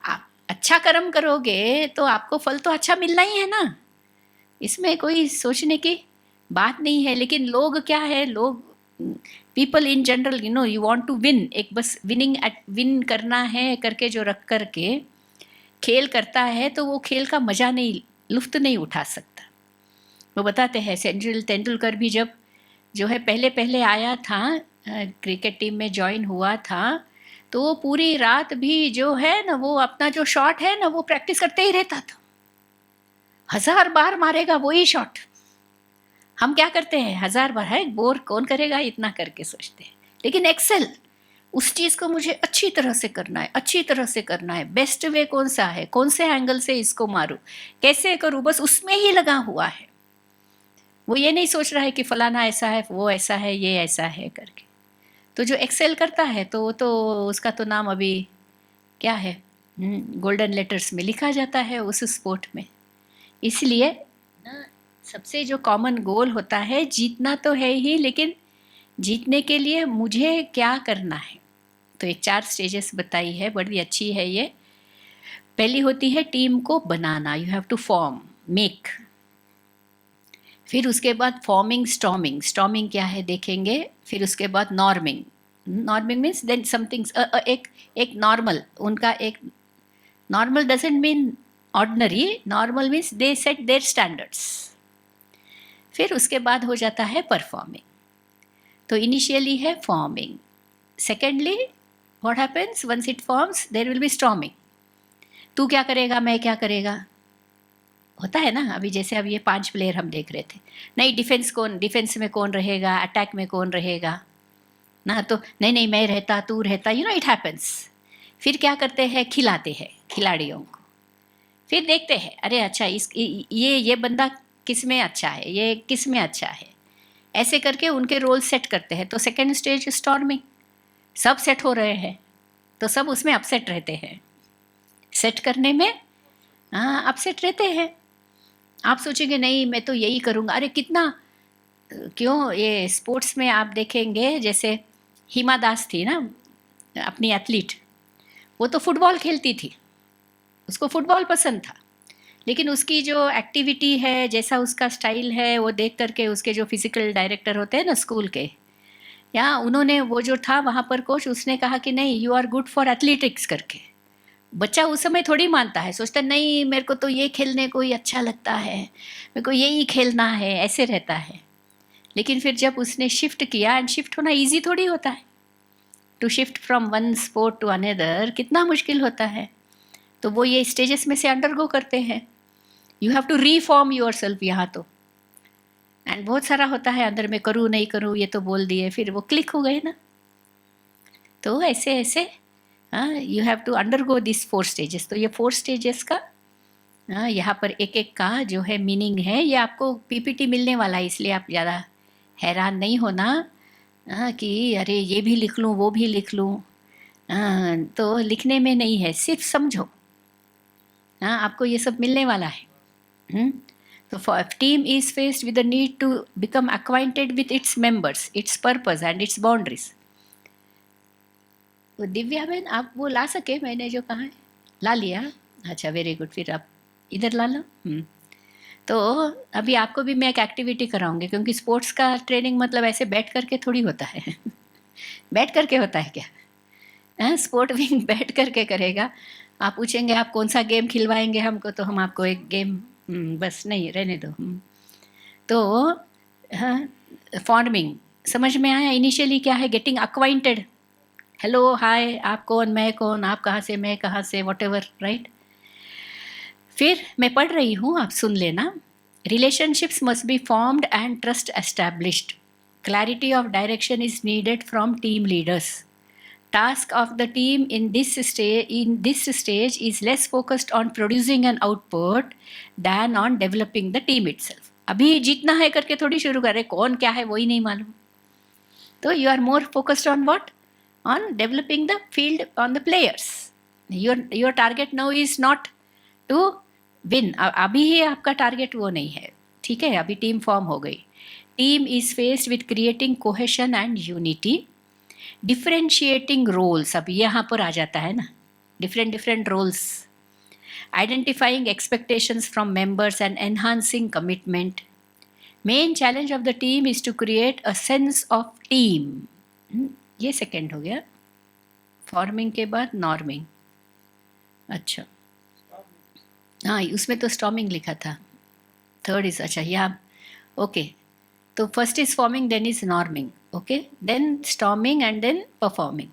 आप अच्छा कर्म करोगे तो आपको फल तो अच्छा मिलना ही है ना, इसमें कोई सोचने की बात नहीं है। लेकिन लोग क्या है, लोग people in general you want to win, एक बस विन करना है करके जो रख करके खेल करता है तो वो खेल का मज़ा नहीं, लुफ्त नहीं उठा सकता। वो बताते हैं सचिन तेंदुलकर भी जब जो है पहले पहले आया था, क्रिकेट टीम में ज्वाइन हुआ था, तो वो पूरी रात भी जो है ना वो अपना जो शॉट है ना वो प्रैक्टिस करते ही रहता था। 1000 बार मारेगा वही शॉट। हम क्या करते हैं, 1000 बार है बोर कौन करेगा इतना करके सोचते हैं। लेकिन एक्सेल उस चीज़ को मुझे अच्छी तरह से करना है, अच्छी तरह से करना है, बेस्ट वे कौन सा है, कौन से एंगल से इसको मारूं, कैसे करूं, बस उसमें ही लगा हुआ है। वो ये नहीं सोच रहा है कि फलाना ऐसा है, वो ऐसा है, ये ऐसा है करके। तो जो एक्सेल करता है तो वो तो उसका तो नाम अभी क्या है, गोल्डन लेटर्स में लिखा जाता है उस स्पोर्ट में। इसलिए ना सबसे जो कॉमन गोल होता है, जीतना तो है ही, लेकिन जीतने के लिए मुझे क्या करना है। तो एक 4 स्टेजेस बताई है, बड़ी अच्छी है ये। पहली होती है टीम को बनाना, you have to form, make. फिर उसके बाद फॉर्मिंग, स्टॉर्मिंग, स्टॉर्मिंग क्या है देखेंगे। फिर उसके बाद norming, norming means then something, एक नॉर्मल, उनका एक normal doesn't mean ordinary, normal means they set their standards. फिर उसके बाद हो जाता है परफॉर्मिंग। तो इनिशियली है forming, secondly what happens once it forms there will be storming. तू क्या करेगा, मैं क्या करेगा, होता है ना। अभी जैसे अब ये 5 प्लेयर हम देख रहे थे, नहीं डिफेंस में कौन रहेगा, अटैक में कौन रहेगा ना, तो नहीं नहीं मैं रहता तू रहता, इट हैपेंस। फिर क्या करते हैं, खिलाते हैं खिलाड़ियों को। फिर देखते हैं अरे अच्छा ये बंदा किस में अच्छा है, ये किस में अच्छा है, ऐसे करके उनके रोल सेट करते हैं। तो सेकेंड स्टेज स्टॉर्मिंग, सब सेट हो रहे हैं तो सब उसमें अपसेट रहते हैं, सेट करने में अपसेट रहते हैं। आप सोचेंगे नहीं मैं तो यही करूँगा, अरे कितना क्यों। ये स्पोर्ट्स में आप देखेंगे जैसे हिमा दास थी ना, अपनी एथलीट, वो तो फुटबॉल खेलती थी, उसको फुटबॉल पसंद था, लेकिन उसकी जो एक्टिविटी है, जैसा उसका स्टाइल है, वो देख करके उसके जो फिजिकल डायरेक्टर होते हैं ना स्कूल के, या उन्होंने वो जो था वहाँ पर कोच, उसने कहा कि नहीं you are good for athletics करके। बच्चा उस समय थोड़ी मानता है, सोचता नहीं मेरे को तो ये खेलने को ही अच्छा लगता है, मेरे को यही खेलना है, ऐसे रहता है। लेकिन फिर जब उसने शिफ्ट किया, एंड शिफ्ट होना इजी थोड़ी होता है, to shift from one sport to another कितना मुश्किल होता है। तो वो ये स्टेजेस में से अंडरगो करते हैं, you have to reform yourself यहाँ तो। एंड बहुत सारा होता है अंदर में, करूँ नहीं करूँ, ये तो बोल दिए, फिर वो क्लिक हो गए ना। तो ऐसे ऐसे you have to undergo this 4 stages. तो ये 4 स्टेजेस का यहाँ पर एक एक का जो है मीनिंग है। ये आपको पीपीटी मिलने वाला है, इसलिए आप ज़्यादा हैरान नहीं होना। हाँ, कि अरे ये भी लिख लूँ वो भी लिख लूँ। हाँ, तो लिखने में नहीं है, सिर्फ समझो। हाँ, आपको ये सब मिलने वाला है। तो team is faced with the need to become acquainted with its members, its purpose and its boundaries. तो दिव्या बहन आप वो ला सके, मैंने जो कहा है ला लिया। अच्छा, वेरी गुड, फिर आप इधर ला लो। तो अभी आपको भी मैं एक एक्टिविटी कराऊंगी, क्योंकि स्पोर्ट्स का ट्रेनिंग मतलब ऐसे बैठ करके थोड़ी होता है। बैठ करके होता है क्या? स्पोर्ट विंग बैठ करके करेगा। आप पूछेंगे आप कौन सा गेम खिलवाएंगे हमको, तो हम आपको एक गेम, बस नहीं रहने दो। तो हाँ, फॉर्मिंग समझ में आया। इनिशियली क्या है, गेटिंग अक्वाइंटेड, हेलो हाय, आप कौन मैं कौन, आप कहाँ से मैं कहाँ से, वॉट एवर, राइट। फिर मैं पढ़ रही हूँ, आप सुन लेना। Relationships must be formed and trust established. Clarity of direction is needed from team leaders. Task of the team in this stage is less focused on producing an output than on developing the team itself. अभी जीतना है करके थोड़ी शुरू कर रहे, कौन क्या है वही नहीं मालूम। तो you are more focused on what? On developing the field, on the players. Your target now is not to win. अभी ही आपका टारगेट वो नहीं है, ठीक है। अभी टीम फॉर्म हो गई। Team is faced with creating cohesion and unity, differentiating roles, अब यहाँ पर आ जाता है ना, different roles, identifying expectations from members and enhancing commitment. Main challenge of the team is to create a sense of team. ये second हो गया, फॉर्मिंग के बाद नॉर्मिंग। अच्छा हाँ, उसमें तो स्टॉर्मिंग लिखा था, थर्ड इज, अच्छा यहाँ ओके। तो first is forming, then is norming, okay, then storming and then performing.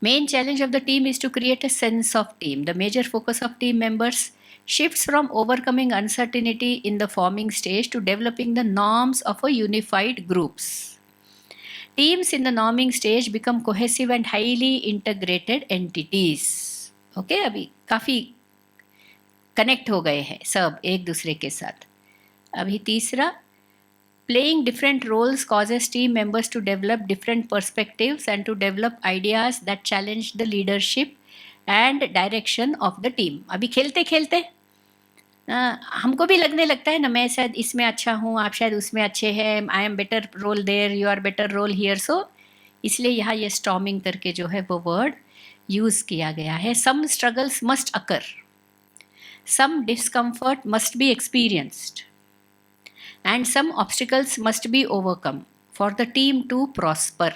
Main challenge of the team is to create a sense of team. The major focus of team members shifts from overcoming uncertainty in the forming stage to developing the norms of a unified groups. Teams in the norming stage become cohesive and highly integrated entities. Okay, अभी काफ़ी connect हो गए हैं सब एक दूसरे के साथ। अभी तीसरा, playing different roles causes team members to develop different perspectives and to develop ideas that challenge the leadership and direction of the team. अभी खेलते खेलते हमको भी लगने लगता है ना, मैं शायद इसमें अच्छा हूँ, आप शायद उसमें अच्छे हैं, I am better role there, you are better role here. So इसलिए यहाँ ये स्टॉर्मिंग करके जो है वो वर्ड यूज़ किया गया है। Some struggles must occur, some discomfort must be experienced, and some obstacles must be overcome for the team to prosper.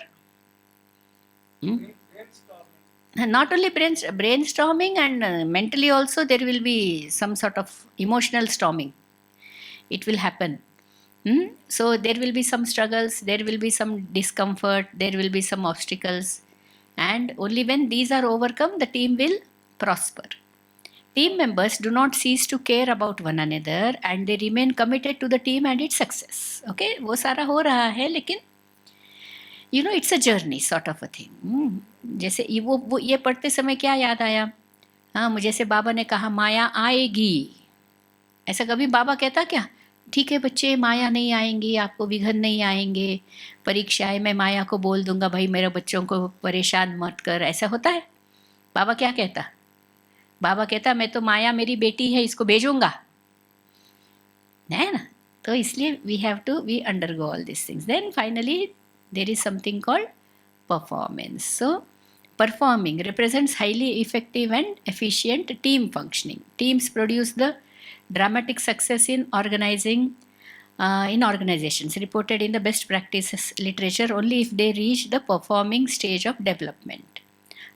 Not only brainstorming and mentally also there will be some sort of emotional storming. It will happen. So there will be some struggles, there will be some discomfort, there will be some obstacles, and only when these are overcome the team will prosper. Team members do not cease to care about one another and they remain committed to the team and its success. Okay, वो सारा हो रहा है, लेकिन you know it's a journey sort of a thing. जैसे वो ये पढ़ते समय क्या याद आया, हाँ मुझे से बाबा ने कहा माया आएगी, ऐसा कभी बाबा कहता क्या? ठीक है बच्चे, माया नहीं आएंगी, आपको विघन नहीं आएंगे, परीक्षाएं मैं माया को बोल दूंगा भाई मेरे बच्चों को परेशान मत कर, ऐसा होता है? बाबा क्या कहता? बाबा कहता मैं तो माया मेरी बेटी है, इसको भेजूंगा, है ना। तो इसलिए we have to we undergo all this things. Then finally there is something called performance. So performing represents highly effective and efficient team functioning. Teams produce the dramatic success in organizations reported in the best practices literature only if they reach the performing stage of development.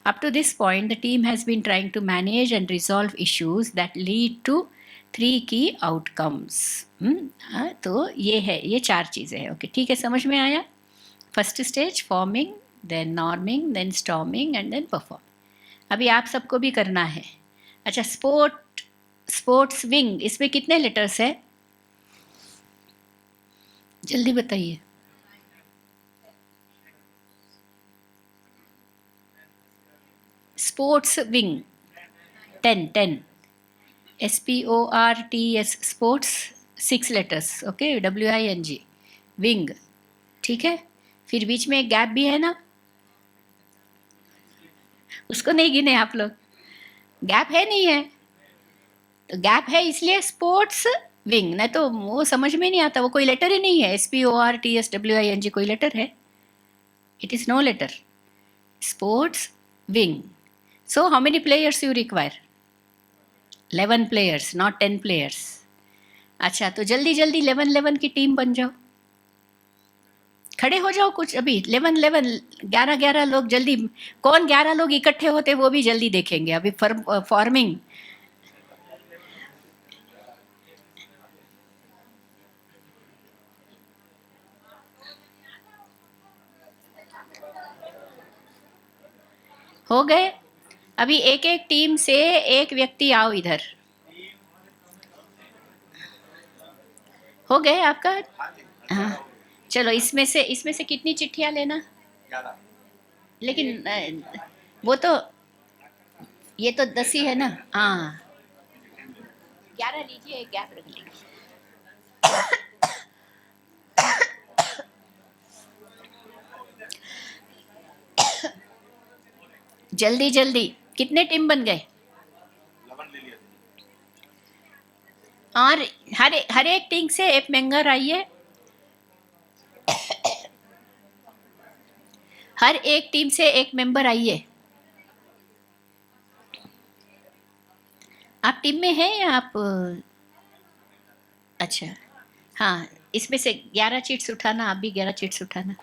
Up to this point, the team has been trying to manage and resolve issues that lead to 3 key outcomes. तो ये है, ये 4 चीज़ें हैं। Okay, ठीक है, समझ में आया? First stage forming, then norming, then storming and then perform. अभी आप सबको भी करना है. अच्छा, स्पोर्ट्स विंग, इसमें कितने लेटर्स है? जल्दी बताइए. Sports wing 10 SPORTS sports 6 letters. Okay, WING wing, ठीक है. फिर बीच में एक गैप भी है ना, उसको नहीं गिने आप लोग? गैप है नहीं है? तो गैप है इसलिए स्पोर्ट्स विंग, नहीं तो वो समझ में नहीं आता, वो कोई लेटर ही नहीं है। SPORTSWING कोई लेटर है? It is no letter. Sports wing. So how many players you require? 11 players, not 10 players. अच्छा, तो जल्दी जल्दी 11 की टीम बन जाओ, खड़े हो जाओ कुछ अभी। 11 लोग जल्दी। कौन 11 लोग इकट्ठे होते वो भी जल्दी देखेंगे अभी। फॉर्मिंग हो गए। अभी एक एक टीम से एक व्यक्ति आओ इधर। हो गए आपका? हाँ, चलो इसमें से कितनी चिट्ठियां लेना? लेकिन वो तो ये तो 10 ही है ना। हाँ, 11 लीजिए, एक गैप रख लीजिए। जल्दी जल्दी, कितने टीम बन गए? और हर एक टीम से एक मेंबर आइए। हर एक टीम से एक मेंबर आइए। आप टीम में हैं या आप? अच्छा, हाँ, इसमें से 11 चिट्स उठाना, आप भी 11 चिट्स उठाना।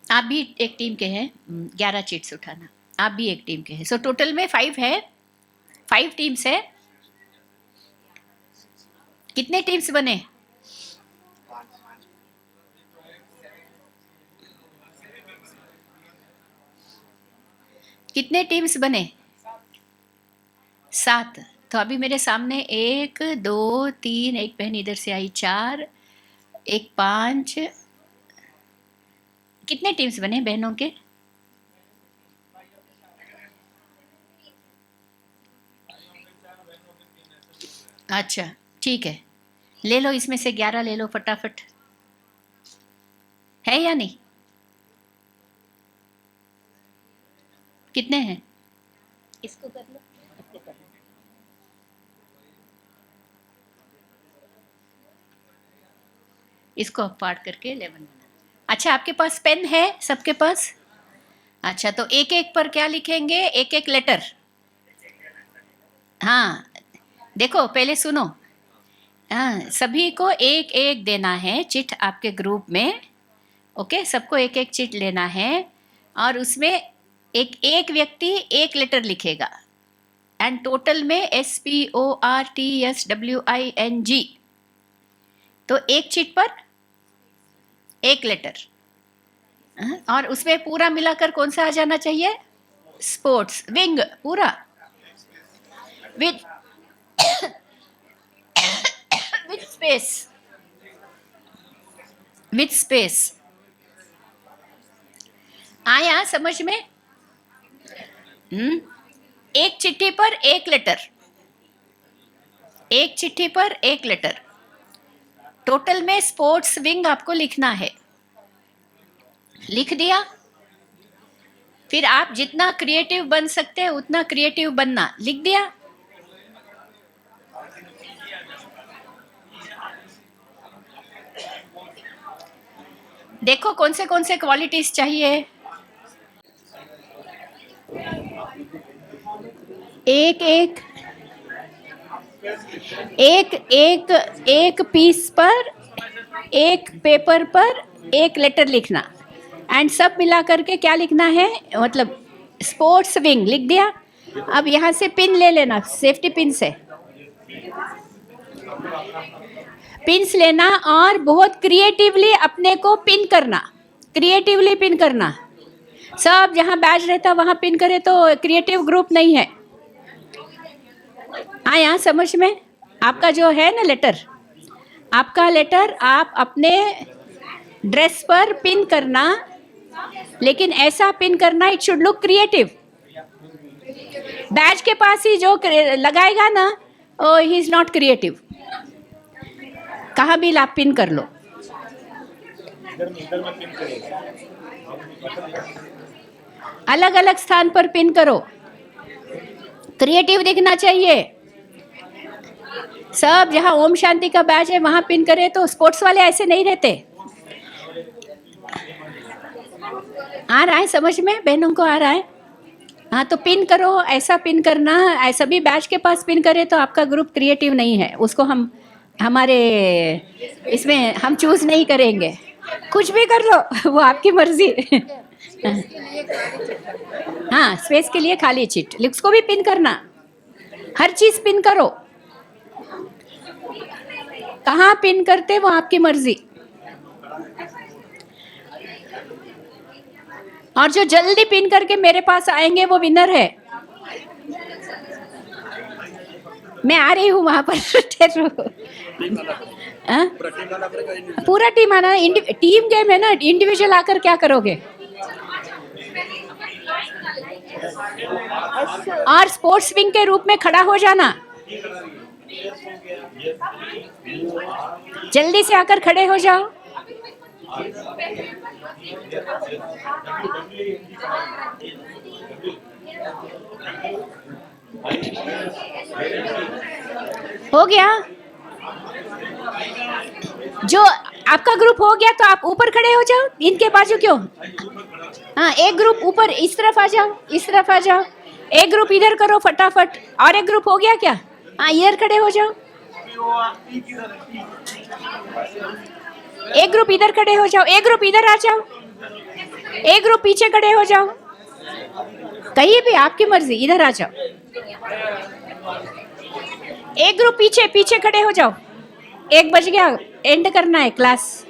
आप भी एक टीम के हैं, 11 चिट्स उठाना। आप भी एक टीम के हैं। सो टोटल में 5 है, 5 टीम्स है। कितने टीम्स बने? कितने टीम्स बने? 7। तो अभी मेरे सामने 1 2 3, एक बहन इधर से आई 4, एक 5। कितने टीम्स बने बहनों के? अच्छा, ठीक है, ले लो इसमें से 11 ले लो फटाफट। है या नहीं? कितने हैं? इसको कर लो, इसको कर लो। इसको पार्ट करके 11 बना। अच्छा, आपके पास पेन है सबके पास? अच्छा, तो एक एक पर क्या लिखेंगे? एक एक लेटर। हाँ, देखो पहले सुनो। हाँ, सभी को एक एक देना है चिट आपके ग्रुप में। ओके, सबको एक एक चिट लेना है और उसमें एक एक व्यक्ति एक लेटर लिखेगा। एंड टोटल में SPORTSWING। तो एक चिट पर एक लेटर। और उसमें पूरा मिलाकर कौन सा आ जाना चाहिए? स्पोर्ट्स विंग पूरा with with space, with space. आया समझ में? एक चिट्ठी पर एक लेटर, एक चिट्ठी पर एक लेटर। टोटल में स्पोर्ट्स विंग आपको लिखना है। लिख दिया? फिर आप जितना क्रिएटिव बन सकते हैं उतना क्रिएटिव बनना। लिख दिया? देखो कौन से क्वालिटीज चाहिए। एक एक एक एक एक पीस पर, एक पेपर पर एक लेटर लिखना। एंड सब मिला करके क्या लिखना है? मतलब स्पोर्ट्स विंग लिख दिया। अब यहाँ से पिन ले लेना, सेफ्टी पिन से पिन्स लेना और बहुत क्रिएटिवली अपने को पिन करना। क्रिएटिवली पिन करना। सब जहाँ बैच रहता वहाँ पिन करे तो क्रिएटिव ग्रुप नहीं है। हाँ, यहाँ समझ में? आपका जो है ना लेटर, आपका लेटर आप अपने ड्रेस पर पिन करना, लेकिन ऐसा पिन करना it should look creative. Batch के पास ही जो लगाएगा ना, ही इज नॉट क्रिएटिव। कहाँ भी आप पिन कर लो, अलग अलग स्थान पर पिन करो, क्रिएटिव दिखना चाहिए। सब जहाँ ओम शांति का बैच है वहां पिन करे, तो स्पोर्ट्स वाले ऐसे नहीं रहते। आ रहा है समझ में बहनों को, आ रहा है? हाँ, तो पिन करो, ऐसा पिन करना। ऐसा भी बैच के पास पिन करे तो आपका ग्रुप क्रिएटिव नहीं है, उसको हम हमारे इसमें हम चूज नहीं करेंगे। कुछ भी कर लो, वो आपकी मर्जी। हाँ, स्पेस के लिए खाली चिट, उसको भी पिन करना, हर चीज पिन करो। कहाँ पिन करते वो आपकी मर्जी। और जो जल्दी पिन करके मेरे पास आएंगे वो विनर है। मैं आ रही हूँ वहां पर। पूरा टीम आना, टीम गेम है ना, इंडिविजुअल आकर क्या करोगे। और स्पोर्ट्स विंग के रूप में खड़ा हो जाना, जल्दी से आकर खड़े हो जाओ। हो गया? जो आपका ग्रुप हो गया तो आप ऊपर खड़े हो जाओ, इनके बाजू क्यों। हाँ, एक ग्रुप ऊपर, इस तरफ आ जाओ, इस तरफ आ जाओ। एक ग्रुप इधर करो फटाफट। और एक ग्रुप हो गया क्या? हाँ, इधर खड़े हो जाओ। एक ग्रुप इधर खड़े हो जाओ, एक ग्रुप इधर आ जाओ, एक ग्रुप पीछे खड़े हो जाओ, कहीं भी आपकी मर्जी, इधर आ जाओ। एक ग्रुप पीछे पीछे खड़े हो जाओ। 1 बज गया, एंड करना है क्लास।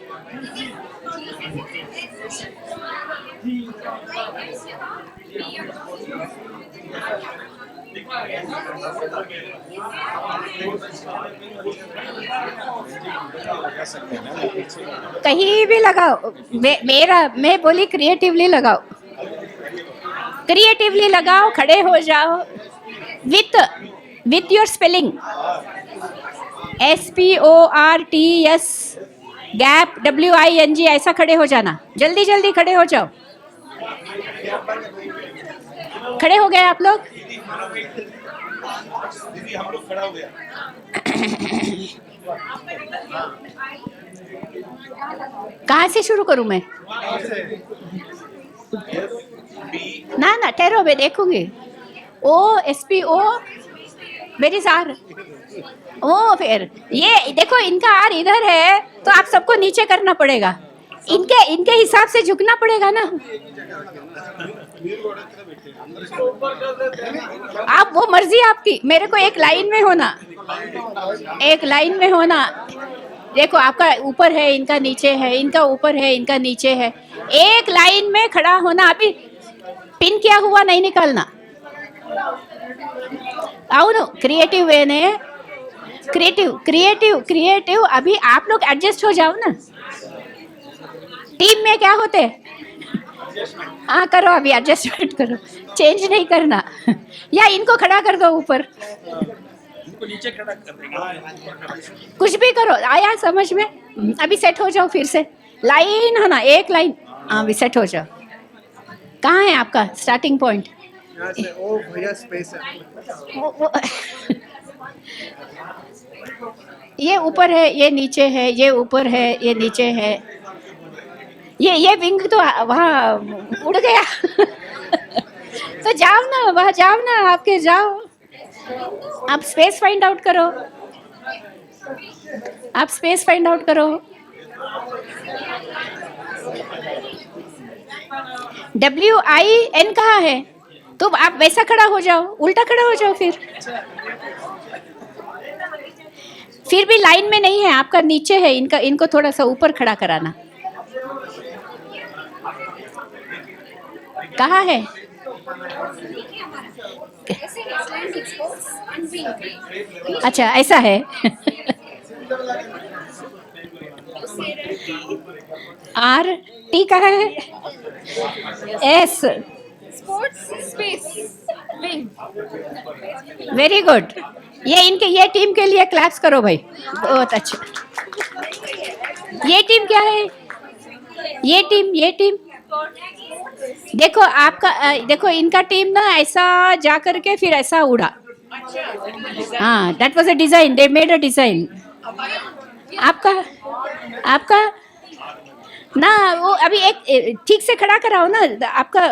कहीं भी लगाओ, मैं बोली क्रिएटिवली लगाओ, क्रिएटिवली लगाओ, खड़े हो जाओ। With your spelling, SPORTS gap WING, ऐसा खड़े हो जाना। जल्दी जल्दी खड़े हो जाओ। खड़े हो गए आप लोग? हम लोग खड़ा हो गया। कहाँ से शुरू करूं मैं? ना ठहरो, मैं देखूंगी। OSPO मेरी सार। ओ, फिर ये देखो, इनका आर इधर है तो आप सबको नीचे करना पड़ेगा, इनके हिसाब से झुकना पड़ेगा ना। आप वो मर्जी आपकी, मेरे को एक लाइन में होना, एक लाइन में होना। देखो, आपका ऊपर है, इनका नीचे है, इनका ऊपर है, इनका नीचे है, एक लाइन में खड़ा होना। अभी पिन किया हुआ नहीं निकालना। అవును, क्रिएटिव वे ने, क्रिएटिव। अभी आप लोग एडजस्ट हो जाओ ना। टीम में क्या होते, हाँ करो, अभी एडजस्टमेंट करो, चेंज नहीं करना। या इनको खड़ा कर दो ऊपर, इनको नीचे खड़ा कर देंगे, कुछ भी करो। आया समझ में? अभी सेट हो जाओ फिर से, लाइन है ना, एक लाइन। हाँ, अभी सेट हो जाओ। कहाँ है आपका स्टार्टिंग पॉइंट? ओ भैया, स्पेस है। ये ऊपर है, ये नीचे है, ये ऊपर है, ये नीचे है। ये विंग तो वहाँ उड़ गया। तो जाओ ना, वहाँ जाओ ना, आपके जाओ। आप स्पेस फाइंड आउट करो, आप स्पेस फाइंड आउट करो। WIN कहाँ है? तो आप वैसा खड़ा हो जाओ, उल्टा खड़ा हो जाओ। फिर भी लाइन में नहीं है, आपका नीचे है, इनको थोड़ा सा ऊपर खड़ा कराना। कहाँ है? अच्छा, ऐसा है। RT कहाँ है? S space. Very good. ये टीम के लिए क्लैप्स करो भाई, बहुत अच्छा। ये टीम क्या है? ये टीम देखो आपका देखो इनका टीम ना ऐसा जा करके फिर ऐसा उड़ा. हाँ, that was a design, they made a design. आपका आपका ना वो अभी एक ठीक से खड़ा कराओ ना आपका.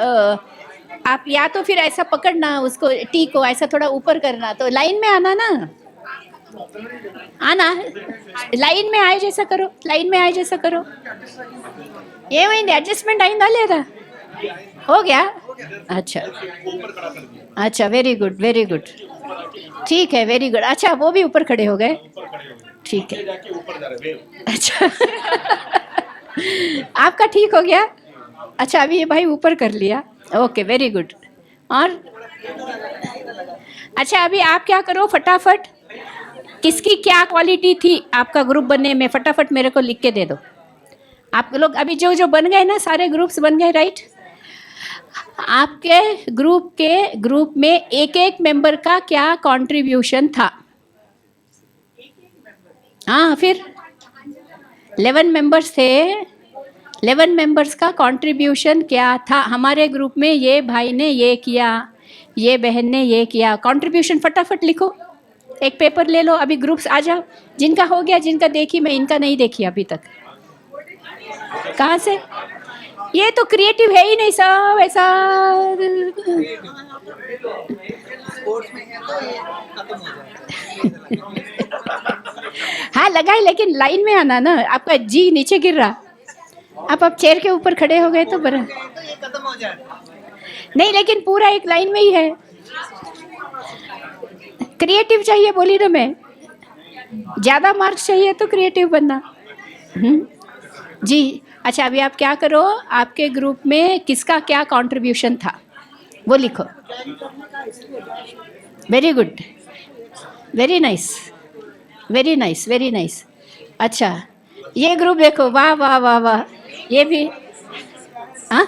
आप या तो फिर ऐसा पकड़ना उसको, टी को ऐसा थोड़ा ऊपर करना, तो लाइन में आना ना. आना, लाइन में आए जैसा करो, लाइन में आए जैसा करो. ఏమైంది అడ్జస్ట్మెంట్ అయిందా లేదా? हो गया. अच्छा अच्छा, वेरी गुड. ठीक है, वेरी गुड. अच्छा, वो भी ऊपर खड़े हो गए. ठीक है. अच्छा आपका ठीक हो गया. अच्छा, अभी ये भाई ऊपर कर लिया. Okay, very good. और अच्छा, अभी आप क्या करो फटाफट, किसकी क्या क्वालिटी थी आपका ग्रुप बनने में, फटाफट मेरे को लिख के दे दो. आप लोग अभी जो जो बन गए ना, सारे ग्रुप्स बन गए, राइट? आपके ग्रुप में एक एक मेंबर का क्या कंट्रीब्यूशन था? हाँ, फिर 11 मेंबर्स थे. 11 मेंबर्स का कंट्रीब्यूशन क्या था? हमारे ग्रुप में ये भाई ने ये किया, ये बहन ने ये किया. कंट्रीब्यूशन फटाफट लिखो, एक पेपर ले लो. अभी ग्रुप्स आ जाओ, जिनका हो गया, जिनका देखी मैं, इनका नहीं देखी अभी तक. कहाँ से? ये तो क्रिएटिव है ही नहीं सब ऐसा. हाँ लगाए, लेकिन लाइन में आना ना. आपका जी नीचे गिर रहा. आप चेयर के ऊपर खड़े हो गए तो बड़ा नहीं, लेकिन पूरा एक लाइन में ही है. क्रिएटिव चाहिए बोली ना मैं. ज्यादा मार्क्स चाहिए तो क्रिएटिव बनना. जी. अच्छा, अभी आप क्या करो, आपके ग्रुप में किसका क्या कंट्रीब्यूशन था वो लिखो. Very good, very nice, very nice, very nice. अच्छा, ये ग्रुप देखो, वाह वाह वाह वाह. ये भी हाँ,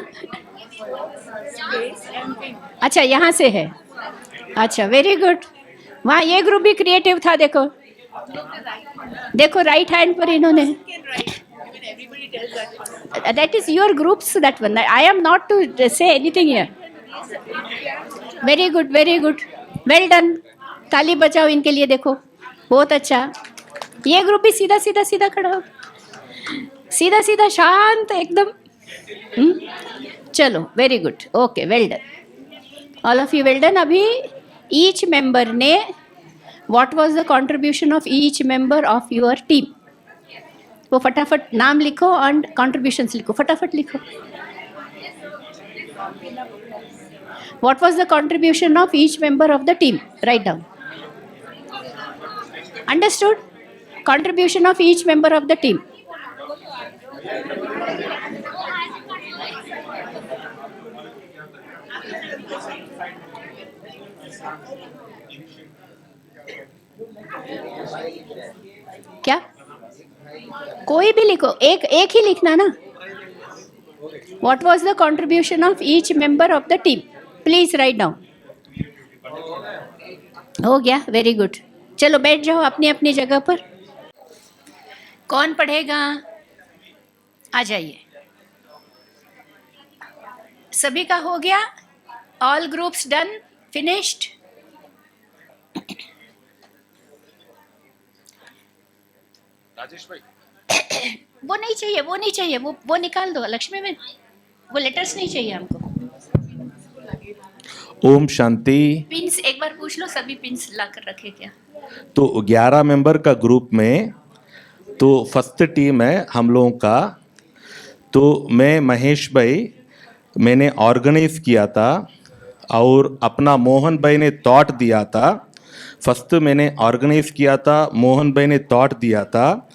अच्छा यहाँ से है. अच्छा, वेरी गुड. वहाँ ये ग्रुप भी क्रिएटिव था. देखो देखो, राइट हैंड पर इन्होंने. That is your groups, that one. I am not to say anything here. Very good, very good. Well done. ताली बजाओ इनके लिए. देखो बहुत अच्छा. ये ग्रुप भी सीधा सीधा सीधा खड़ा हो, सीधा सीधा शांत एकदम. चलो, very good. Okay, well done. All of you well done. अभी ईच मेंबर ने what was the contribution of each member of your team, वो फटाफट नाम लिखो और कंट्रीब्यूशंस लिखो. फटाफट लिखो. What was the contribution of each member of the team? Write down. Understood? Contribution of each member of the team. क्या? कोई भी लिखो, एक एक ही लिखना ना. What was the contribution of each member of the team? Please write down. हो गया, वेरी गुड. चलो बैठ जाओ अपनी अपनी जगह पर. कौन पढ़ेगा? आ जाइए. सभी का हो गया? All groups done, finished? Rajesh भाई, वो नहीं चाहिए, वो नहीं चाहिए, वो निकाल दो लक्ष्मी में. वो लेटर्स नहीं चाहिए हमको. ओम शांति. पिंस एक बार पूछ लो, सभी पिंस ला कर रखे क्या? तो 11 मेंबर का ग्रुप में, तो फर्स्ट टीम है हम लोगों का. तो मैं महेश भाई, मैंने ऑर्गेनाइज किया था और अपना मोहन भाई ने थॉट दिया था. फर्स्ट मैंने ऑर्गेनाइज किया था, मोहन भाई ने थॉट दिया था,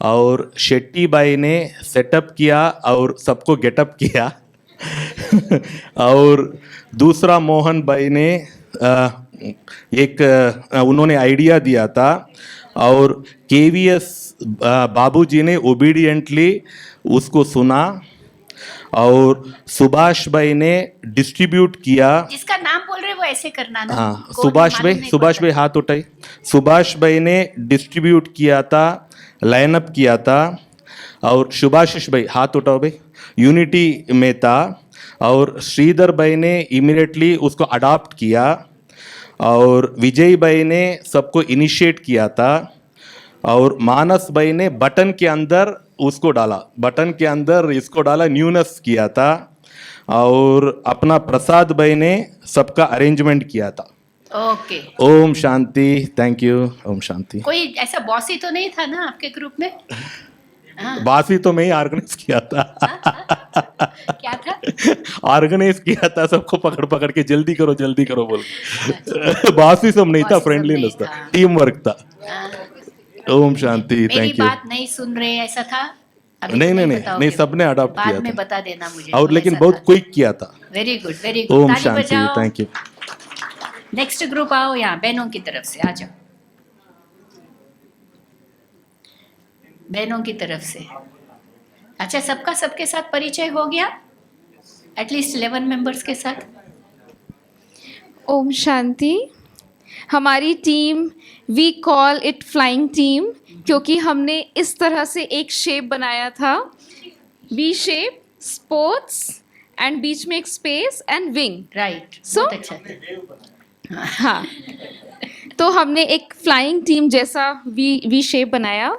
और शेट्टी भाई ने सेटअप किया और सबको गेटअप किया. और दूसरा मोहन भाई ने उन्होंने आइडिया दिया था, और केवीएस बाबूजी ने ओबीडियंटली उसको सुना, और सुभाष भाई ने डिस्ट्रीब्यूट किया. जिसका नाम बोल रहे वो ऐसे करना ना. हाँ, सुभाष भाई हाथ उठाए. सुभाष भाई ने डिस्ट्रीब्यूट किया था लाइन अप किया था, और सुभाषिष भाई हाथ उठाओ भाई, यूनिटी में था, और श्रीधर भाई ने इमीडिएटली उसको अडॉप्ट किया, और विजय भाई ने सबको इनिशिएट किया था, और मानस भाई ने बटन के अंदर उसको डाला, बटन के अंदर इसको डाला, न्यूनेस किया था, और अपना प्रसाद भाई ने सबका अरेंजमेंट किया था। ओके। ओम शांति, थैंक यू, ओम शांति। कोई ऐसा बॉसी तो नहीं था ना आपके ग्रुप में? हाँ। बासी तो मैं ही ऑर्गेनाइज किया था। क्या था? ऑर्गेनाइज किया था, सबको पकड़ पकड़ के जल्दी करो बोल के। बासी सब नहीं था, बॉसी सब फ्रेंडलीनेस नहीं था, था। टीम वर्क था। हाँ। ओम शांति, मेरी थैंक यू। बात नहीं सुन रहे ऐसा था? अभी नहीं तो नहीं नहीं बताओगे? नहीं, सबने अडॉप्ट किया बाद में था, बता देना मुझे। और लेकिन बहुत क्विक किया था। Very good, very good. ओम ताली शांति, बजाओ। Thank you. नेक्स्ट ग्रुप आओ, यहाँ बहनों की तरफ से आ जाओ, बहनों की तरफ से। अच्छा, सबका सबके साथ परिचय हो गया, एटलीस्ट 11 मेंबर्स के साथ। ओम शांति। हमारी team we call it flying team, क्योंकि हमने इस तरह से एक शेप बनाया था, वी शेप, स्पोर्ट्स एंड बीच में एक space and wing. Right, So- बहुत अच्छा था। हाँ, तो हमने एक फ्लाइंग टीम जैसा वी शेप बनाया।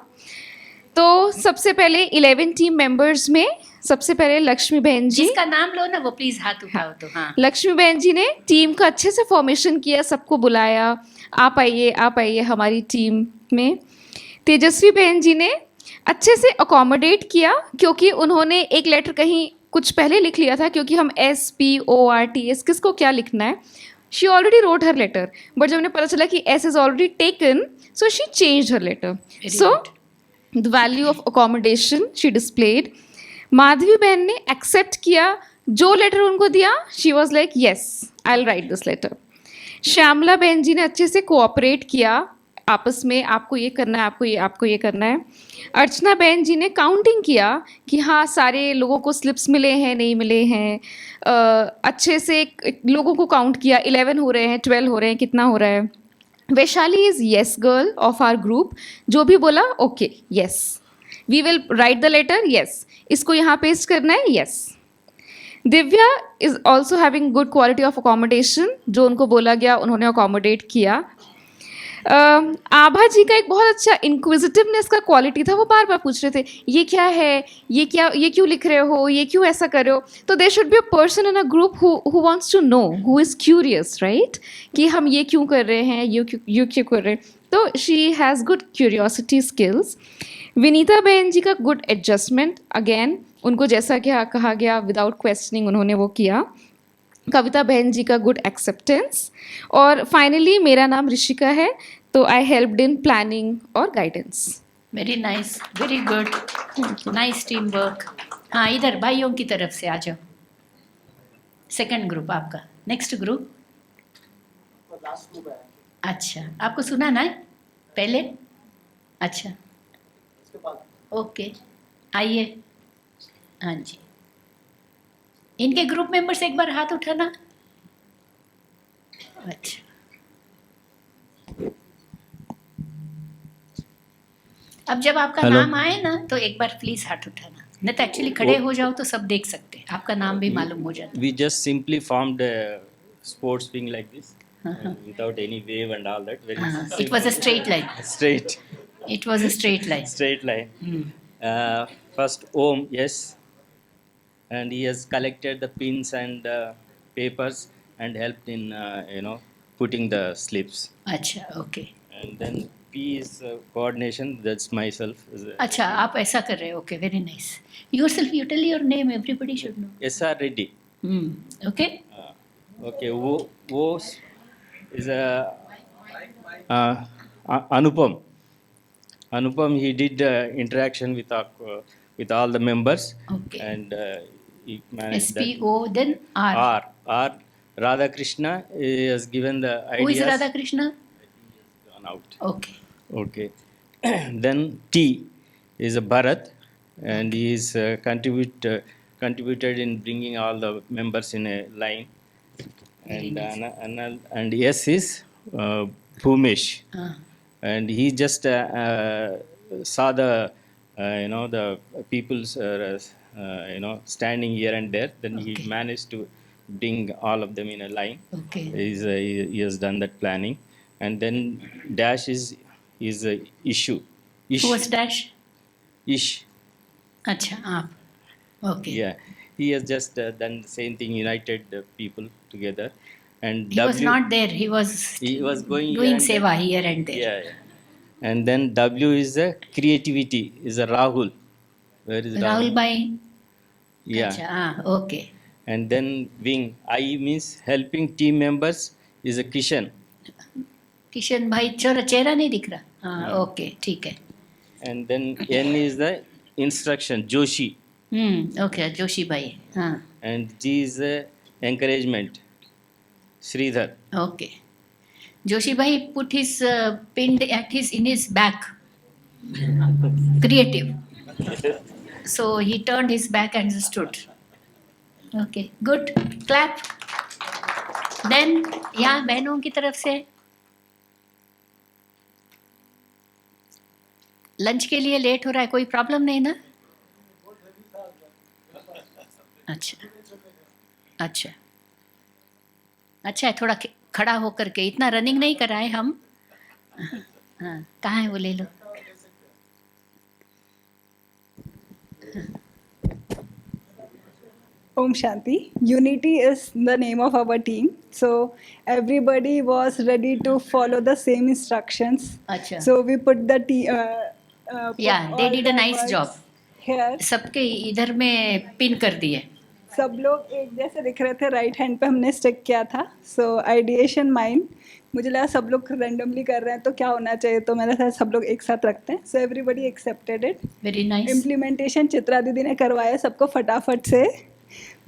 तो सबसे पहले 11 टीम मेंबर्स में सबसे पहले लक्ष्मी बहन जी, जिसका नाम लो ना वो प्लीज हाथ उठाओ तो। हाँ, लक्ष्मी बहन जी ने टीम का अच्छे से फॉर्मेशन किया, सबको बुलाया, आप आइए हमारी टीम में। तेजस्वी बहन जी ने अच्छे से अकोमोडेट किया, क्योंकि उन्होंने एक लेटर कहीं कुछ पहले लिख लिया था, क्योंकि हम SPORTS किसको क्या लिखना है, she already wrote her letter, but जब उन्हें पता चला कि S is already taken, so she change her letter. Very so good. The value of accommodation she displayed. Madhavi बहन ने एक्सेप्ट किया, जो लेटर उनको दिया she was like yes I will write this letter. Shyamala बहन जी ने अच्छे से कोऑपरेट किया आपस में, आपको ये करना है, आपको ये करना है। अर्चना बहन जी ने काउंटिंग किया कि हाँ सारे लोगों को स्लिप्स मिले हैं नहीं मिले हैं, अच्छे से लोगों को काउंट किया, 11 हो रहे हैं, 12 हो रहे हैं, कितना हो रहा है। Vaishali is yes girl of our group, जो भी बोला okay yes, we will write the letter, yes, इसको यहाँ पेस्ट करना है, yes. Divya is also having good quality of accommodation, जो उनको बोला गया उन्होंने अकोमोडेट किया। आभा जी का एक बहुत अच्छा इंक्विजिटिवनेस का क्वालिटी था, वो बार बार पूछ रहे थे ये क्या है, ये क्यों लिख रहे हो, ये क्यों ऐसा कर रहे हो। तो there should be a person in a group who wants to know, who is curious, right, कि हम ये क्यों कर रहे हैं, ये क्यों कर रहे हैं। तो she has good curiosity skills. Vinita बहन जी का गुड एडजस्टमेंट, अगेन उनको जैसा क्या कहा गया विदाउट क्वेश्चनिंग उन्होंने वो किया। कविता बहन जी का गुड एक्सेप्टेंस। और फाइनली मेरा नाम ऋषिका है, तो आई हेल्प्ड इन प्लानिंग और guidance. Very nice, very good, nice team work. हाँ, इधर भाइयों की तरफ से आ जाओ, सेकंड ग्रुप आपका, नेक्स्ट ग्रुप। अच्छा, आपको सुना ना पहले? अच्छा, ओके, आइए। हाँ जी, इनके ग्रुप मेंबर्स एक बार हाथ उठाना। अच्छा, अब जब आपका Hello. नाम आए ना तो एक बार प्लीज हाथ उठाना, नहीं तो एक्चुअली खड़े हो जाओ तो सब देख सकते हैं, आपका नाम भी मालूम हो जाता We just simply formed a sports wing like this, Uh-huh. without any wave and all that. Very है। It was a straight line, straight, it was a straight line. straight line. First Om, yes, and he has collected the pins and papers and helped in putting the slips. अच्छा, okay, And then P is coordination. That's myself. अच्छा आप ऐसा कर रहे हो, okay, very nice. Yourself, you tell your name, everybody should know. SR Reddy. Okay, Okay, wo is a Anupam. Anupam, he did interaction with all the members, Okay. and he managed SPO, then R. that. R Radha Krishna has given the Who is ideas. Radha Krishna? Gone out. Okay, Okay. Then T is a Bharat, and he is contributed in bringing all the members in a line. And S is Bhumesh, uh, and he just saw the the people's standing here and there. Then Okay. he managed to bring all of them in a line. Okay. He has done that planning, and then dash is a issue. Who was Dash? Ish. अच्छा आप. Okay. Yeah, he has just done the same thing, united the people together, and He was not there. He was going here doing and seva here and there. yeah. And then W is a creativity, is a Rahul. Where is Rahul Bhai. Yeah. अच्छा हाँ. Okay. And then wing, I means helping team members, is a Kishan. Kishan भाई चेहरा नहीं दिख रहा. हाँ. Okay. ठीक है. And then N is the instruction, Joshi. Okay. Joshi भाई. हाँ. And G is the encouragement, Sridhar. Okay. Joshi bhai put his pinned at his in his back. Creative. So he turned his back and stood. Okay, good. Clap. Then यहाँ बहनों की तरफ से lunch के लिए late हो रहा है, कोई प्रॉब्लम नहीं ना? अच्छा अच्छा अच्छा है, थोड़ा खड़ा होकर के, इतना रनिंग नहीं कराए हम. हाँ, कहाँ है वो, ले लो. Om Shanti. Unity is the name of our team. So everybody was ready to follow the same instructions. अच्छा. So we put the Yeah, they did a nice job. Here. सबके इधर में पिन कर दिए. सब लोग एक जैसे दिख रहे थे. राइट हैंड पे हमने स्टिक किया था. सो आइडिएशन माइंड, मुझे लगा सब लोग रैंडमली कर रहे हैं तो क्या होना चाहिए, तो मैंने कहा सब लोग एक साथ रखते हैं. So everybody accepted it. Very nice. Implementation Chitra दीदी ने करवाया सबको फटाफट से.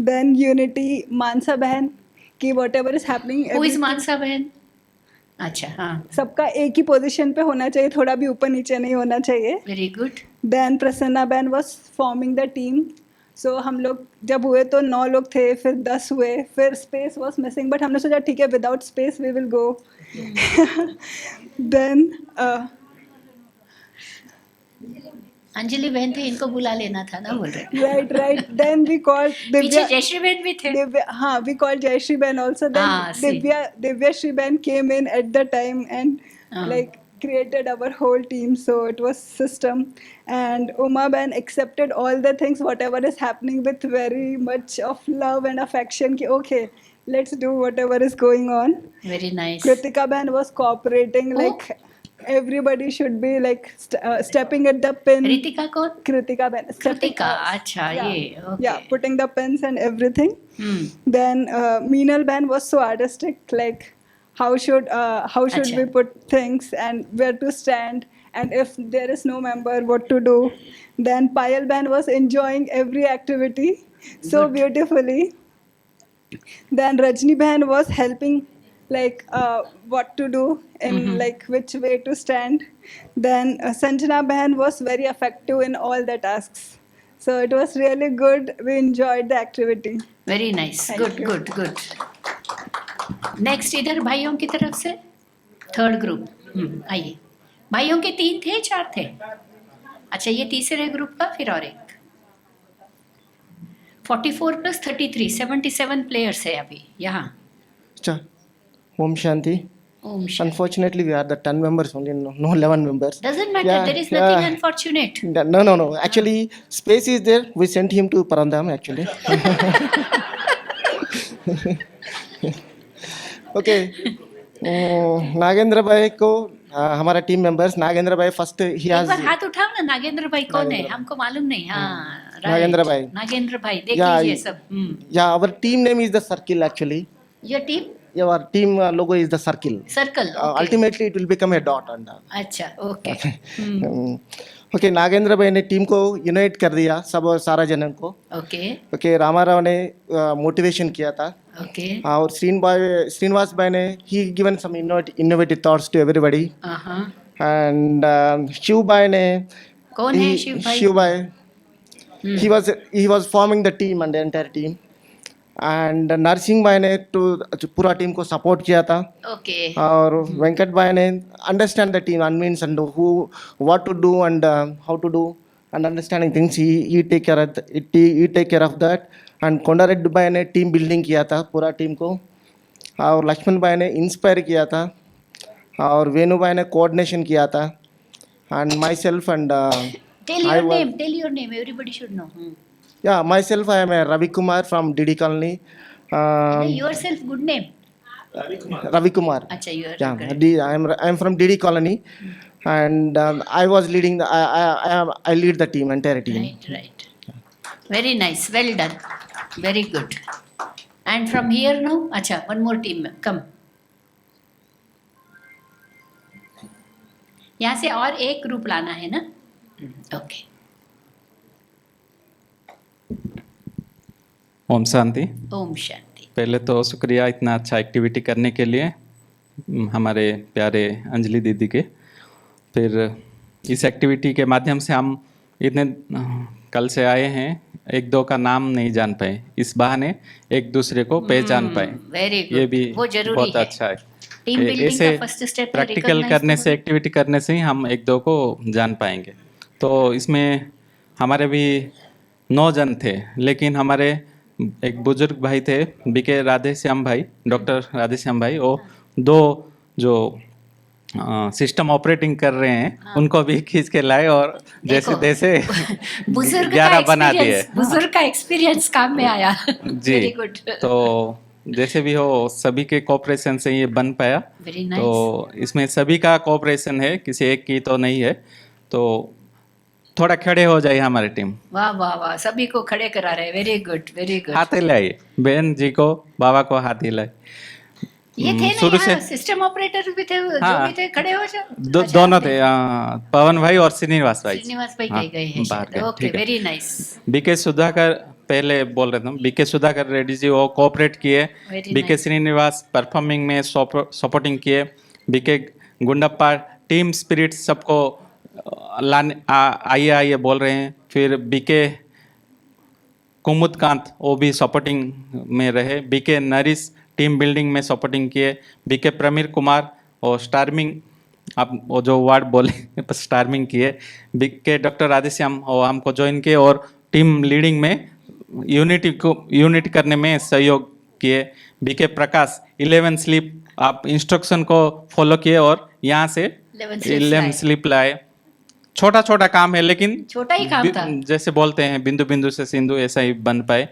देन यूनिटी मानसा बहन की whatever is happening. Who is Mansa बहन? अच्छा हाँ. सबका एक ही पोजीशन पे होना चाहिए, थोड़ा भी ऊपर नीचे नहीं होना चाहिए. Very good. देन प्रसन्ना बहन वॉज फॉर्मिंग द टीम. सो हम लोग जब हुए तो 9 लोग थे, फिर 10 हुए, फिर स्पेस वॉज मिसिंग, बट हमने सोचा ठीक है without space we will go. Then Anjali बहन थे, इनको बुला लेना था ना, बोल रहे. राइट देन वी कॉल्ड पीछे दिव्या. जयश्री बहन भी थे. हाँ, we called Jayashree Ben also. Then Ah, see. Divya Shri Ben came in at the time and like created our whole team. So it was system. And Uma Ben accepted all the things, whatever is happening, with very much of love and affection. Ki, okay, let's do whatever is going on. Very nice. Kritika Ben was cooperating. Oh. Like everybody should be like stepping at the pin. Ritika कौन? Kritika Ben. stepping Kritika. up. अच्छा Yeah. ये. Okay. Yeah, putting the pins and everything. Then Meenal Ben was so artistic, like how should Acha. we put things and where to stand, and if there is no member, what to do. Then Payal Ben was enjoying every activity so Good. beautifully. Then Rajni Ben was helping, like what to do in like which way to stand. Then Sanjana Ben was very effective in all the tasks. So it was really good. We enjoyed the activity. Very nice. Thank good you. Good good. Next इधर भाइयों की तरफ से third group. आइए. भाइयों के 3 थे, 4 थे? अच्छा, ये तीसरे ग्रुप का फिर और एक. 44 + 33 77 प्लेयर्स है अभी यहाँ. Sure. Om Shanti. Om Shanti. Unfortunately, we are the 10 members only, no 11 members. Doesn't matter. Yeah, There is nothing yeah. unfortunate. No. Actually, space is there. We sent him to Parandam, actually. Okay. Nagendra भाई को हमारा team members. Nagendra भाई first ही एक has. बार हाथ उठाओ ना. नागेंद्र भाई कौन है? हमको मालूम नहीं. हाँ, right. नागेंद्र भाई. नागेंद्र भाई देख Yeah, लीजिए सब. Yeah, our team name is the Circle, actually. Your team Our team logo is the Circle. Circle. Ultimately, it will become a dot on that. अच्छा, ओके. ओके, नागेंद्र भाई ने टीम को यूनाइट कर दिया, सब सारा जनन को. ओके. ओके, रामाराव ने मोटिवेशन किया था. ओके. और श्रीनिवास भाई ने ही given some innovative thoughts to everybody. And Shiv भाई ने. कौन है शिव भाई? शिव भाई, he was forming the team and the entire team. And Narasimha भाई ने पूरा टीम को सपोर्ट किया था. ओके और वेंकट भाई ने understand the team and means and who what to do and how to do and understanding things he take care of he take care of that. and कोंडा रेड्डी भाई ने टीम बिल्डिंग किया था पूरा टीम को. और लक्ष्मण भाई ने इंस्पायर किया था. और वेणु भाई ने कोऑर्डिनेशन किया था. and myself and tell I your was- name, tell your name, everybody should know. yeah, myself I am a Ravi Kumar from Didi Colony. Yourself good name. Ravi Kumar. अच्छा, you Yeah, are I am from Didi Colony, and I was leading the I lead the team, entire team. right. Very nice, well done, very good. And from here now, अच्छा, one more team, come. यहाँ से और एक group लाना है ना? Okay. Om Shanti. Om Shanti. पहले तो शुक्रिया इतना अच्छा एक्टिविटी करने के लिए हमारे प्यारे अंजलि दीदी के। फिर इस एक्टिविटी के माध्यम से हम इतने कल से आए हैं, एक दो का नाम नहीं जान पाए, इस बहाने एक दूसरे को पहचान पाए। Very good. ये भी वो जरूरी बहुत है. अच्छा है। टीम बिल्डिंग ऐसे का फर्स्ट स्टेप प्रैक्टिकल करने से, एक्टिविटी करने से ही हम एक दो को जान पाएंगे। तो इसमें हमारे भी 9 जन थे, लेकिन हमारे एक बुजुर्ग भाई थे बीके राधेश्याम भाई, डॉक्टर राधेश्याम भाई, वो 2 जो सिस्टम ऑपरेटिंग कर रहे हैं उनको भी खींच के लाए और जैसे देखो, तैसे बुजुर्ग 11 बना दिए। बुजुर्ग का एक्सपीरियंस काम में आया. जी। Very good. तो जैसे भी हो सभी के कोऑपरेशन से ये बन पाया। Very nice. तो इसमें सभी का कोऑपरेशन है, किसी एक की तो नहीं है। तो थोड़ा खड़े हो जाइए हमारी टीम, वाह वाह वाह, सभी को खड़े करा रहे. Very good, very good. हाथ हिलाइए, बहन जी को, बाबा को हाथ हिलाए। ये थे शुरू ना, से सिस्टम ऑपरेटर भी थे, जो हाँ। भी थे, खड़े हो जाओ. अच्छा, दोनों थे, पवन भाई और श्रीनिवास भाई। श्रीनिवास भाई हाँ, गए हैं. बाहर गए, ओके, ठीक है। Very nice. बीके सुधाकर, पहले बोल रहे थे, बीके सुधाकर रेड्डी जी वो कोऑपरेट किए। Very BK nice. Srinivas performing में सपोर्टिंग किए। बीके गुंडप्पा टीम स्पिरिट सबको लाने आइए आइए बोल रहे हैं। फिर बीके कुमुदकांत वो भी सपोर्टिंग में रहे। बीके नरिस टीम बिल्डिंग में सपोर्टिंग किए। बीके प्रमीर कुमार और स्टार्मिंग, आप वो जो वर्ड बोले स्टार्मिंग किए। बीके डॉक्टर राधेश्याम वो हमको ज्वाइन किए और टीम लीडिंग में यूनिट करने में सहयोग किए। बीके प्रकाश 11 स्लिप आप इंस्ट्रक्शन को फॉलो किए और यहाँ से 11 स्लिप लाए। छोटा छोटा काम है, लेकिन छोटा ही काम था. जैसे बोलते हैं बिंदु बिंदु से सिंधु, ऐसा ही बन पाए।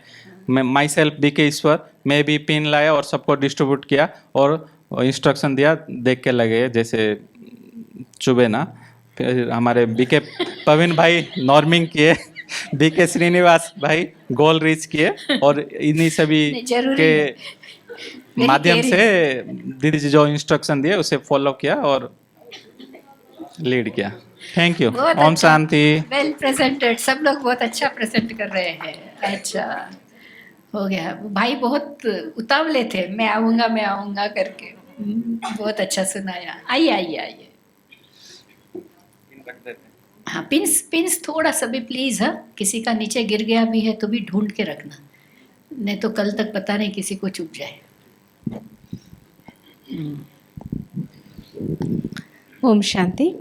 मैं माई सेल्फ बीके ईश्वर, मैं भी पिन लाया और सबको डिस्ट्रीब्यूट किया और इंस्ट्रक्शन दिया, देख के लगे जैसे चुभे ना। फिर हमारे बीके पवन भाई नॉर्मिंग किए। बीके श्रीनिवास भाई गोल रीच किए और इन्हीं सभी जरूरी के है। माध्यम से दीदी जी जो इंस्ट्रक्शन दिए उसे फॉलो किया और लीड किया। Thank you. बहुत ओम अच्छा, शांति। वेल प्रेजेंटेड, सब लोग बहुत अच्छा प्रेजेंट कर रहे हैं. अच्छा हो गया. भाई बहुत उतावले थे, मैं आऊँगा करके. बहुत अच्छा सुनाया. आइए आइए आइए. हाँ, पिंस थोड़ा सा भी प्लीज. हाँ, किसी का नीचे गिर गया भी है तो भी ढूंढ के रखना, नहीं तो कल तक पता नहीं किसी को चुभ जाए. ओम शांति।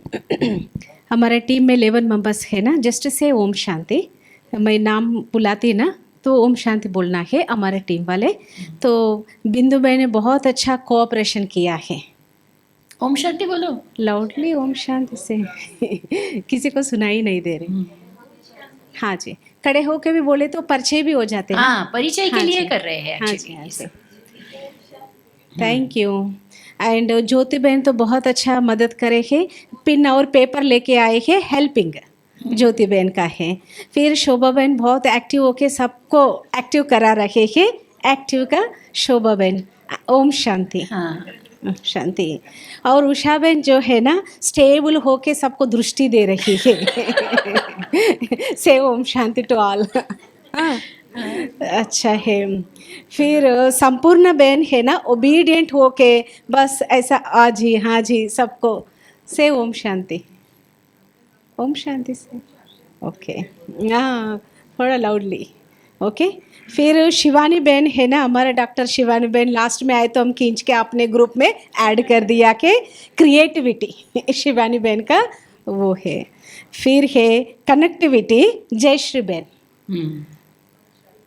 हमारे टीम में 11 मेंबर्स है ना, जस्ट से ओम शांति। मैं नाम बुलाती ना तो ओम शांति बोलना है हमारे टीम वाले। तो बिंदु भाई ने बहुत अच्छा कोऑपरेशन किया है। ओम शांति बोलो लाउडली, ओम शांति से किसी को सुनाई नहीं दे रही। हाँ जी, खड़े होके भी बोले तो परिचय भी हो जाते हैं। हाँ, परिचय के हाँ लिए जी। कर रहे हैं हाँ जी, actually. हाँ जी। Thank you. एंड ज्योति बहन तो बहुत अच्छा मदद करे है, पिन और पेपर लेके आए हैं, हेल्पिंग ज्योति बहन का है। फिर शोभा बहन बहुत एक्टिव होके सबको एक्टिव करा रहे हैं, एक्टिव का शोभा बहन। ओम शांति। हाँ, शांति। और उषा बहन जो है ना, स्टेबल होके सबको दृष्टि दे रही है। से ओम शांति टू ऑल। अच्छा है। फिर संपूर्ण बहन है ना, ओबीडियंट होके बस ऐसा आज ही हाँ जी सबको से ओम शांति। ओम शांति से ओके। हाँ, थोड़ा लाउडली। ओके। फिर शिवानी बहन है ना, हमारा डॉक्टर शिवानी बहन लास्ट में आए तो हम खींच के अपने ग्रुप में ऐड कर दिया कि क्रिएटिविटी शिवानी बहन का वो है। फिर है कनेक्टिविटी जयश्री बहन।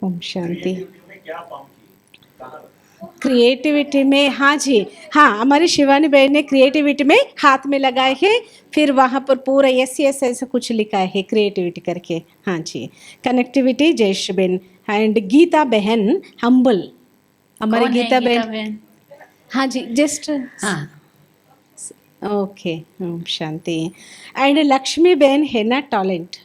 ओम शांति। क्रिएटिविटी में, हाँ जी, हाँ, हमारी शिवानी बहन ने क्रिएटिविटी में हाथ में लगाए हैं, फिर वहाँ पर पूरा यस यस ऐसा कुछ लिखा है क्रिएटिविटी करके। हाँ जी, कनेक्टिविटी जयश्री बहन। एंड गीता बहन हम्बल, हमारी कौन है गीता बहन। हाँ जी, जस्ट हाँ, okay. Om Shanti. And Lakshmi बहन है ना टैलेंट।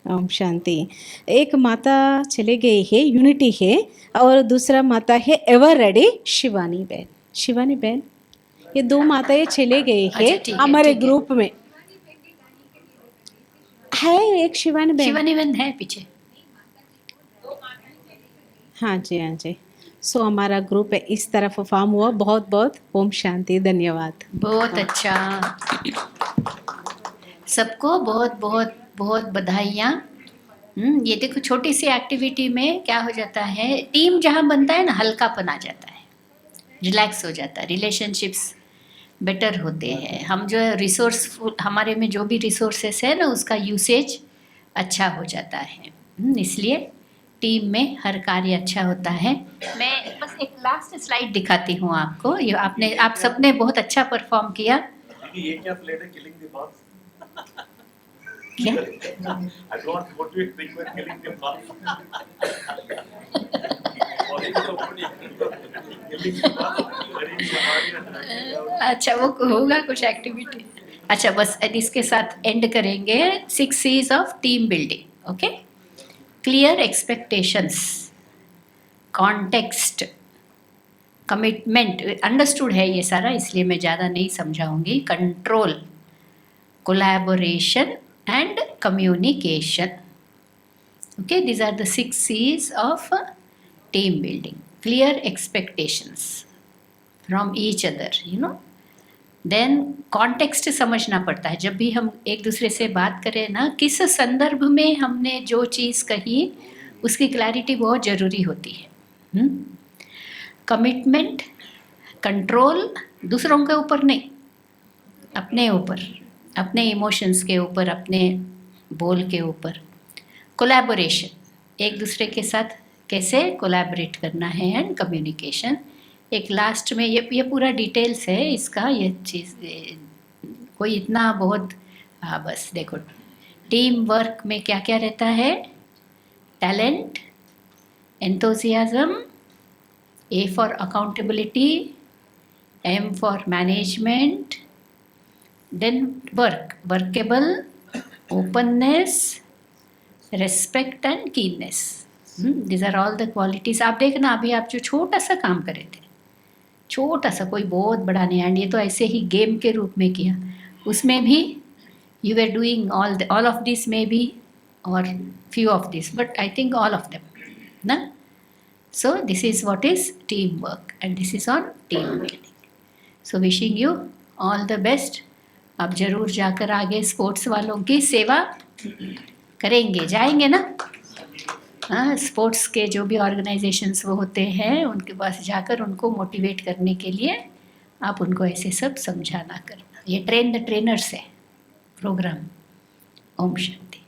ओम शांति। एक माता चले गई है, यूनिटी है, और दूसरा माता है एवर रेडी शिवानी बहन। शिवानी बहन, ये दो माताएं चले गए अच्छा, हैं ठीक है, हमारे ठीक है। ग्रुप में। है एक शिवानी बहन। शिवानी बहन है पीछे। हाँ जी, हाँ जी। सो हमारा ग्रुप है इस तरफ फॉर्म हुआ। बहुत बहुत ओम शांति, धन्यवाद। बहुत अच्छा, सबको बहुत बहुत बहुत बधाइयाँ। ये देखो, छोटी सी एक्टिविटी में क्या हो जाता है, टीम जहाँ बनता है ना, हल्कापन आ जाता है, रिलैक्स हो जाता है, रिलेशनशिप्स बेटर होते हैं। हम जो है रिसोर्सफुल, हमारे में जो भी रिसोर्सेस है ना, उसका यूसेज अच्छा हो जाता है। इसलिए टीम में हर कार्य अच्छा होता है। मैं बस एक लास्ट स्लाइड दिखाती हूँ आपको। ये आप सबने बहुत अच्छा परफॉर्म किया। ये क्या प्लेट है, किलिंग द बॉस? क्या? I don't motivate people killing the boss. अच्छा, वो होगा कुछ एक्टिविटी। अच्छा, बस इसके साथ एंड करेंगे। 6 C's of team building. Okay, clear expectations, context, commitment, understood है ये सारा, इसलिए मैं ज़्यादा नहीं समझाऊंगी। Control, collaboration and communication. Okay, these are the 6 C's of team building. Clear expectations from each other, you know. Then context समझना पड़ता है। जब भी हम एक दूसरे से बात करें ना, किस संदर्भ में हमने जो चीज़ कही, उसकी क्लैरिटी बहुत ज़रूरी होती है। कमिटमेंट, कंट्रोल, दूसरों के ऊपर नहीं, अपने ऊपर, अपने इमोशंस के ऊपर, अपने बोल के ऊपर। कोलैबोरेशन, एक दूसरे के साथ कैसे कोलैबोरेट करना है। And communication. एक लास्ट में ये पूरा डिटेल्स है इसका, ये चीज़ कोई इतना बहुत, हाँ बस देखो, टीम वर्क में क्या क्या रहता है। Talent, enthusiasm, A for accountability, M for management, then workable, openness, respect and keenness. This are all the qualities. आप देखना, अभी आप जो छोटा सा काम करे थे, छोटा सा, कोई बहुत बड़ा नहीं, एंड ये तो ऐसे ही गेम के रूप में किया, उसमें भी you are doing all of this, maybe, और few of this, but I think all of them ना। So this is what is team work and this is on team building. So wishing you all the best. आप जरूर जाकर आगे sports वालों की सेवा करेंगे, जाएंगे ना। हाँ, स्पोर्ट्स के जो भी ऑर्गेनाइजेशंस वो होते हैं, उनके पास जाकर उनको मोटिवेट करने के लिए आप उनको ऐसे सब समझाना करना। ये ट्रेन द ट्रेनर्स है प्रोग्राम। ओम शांति।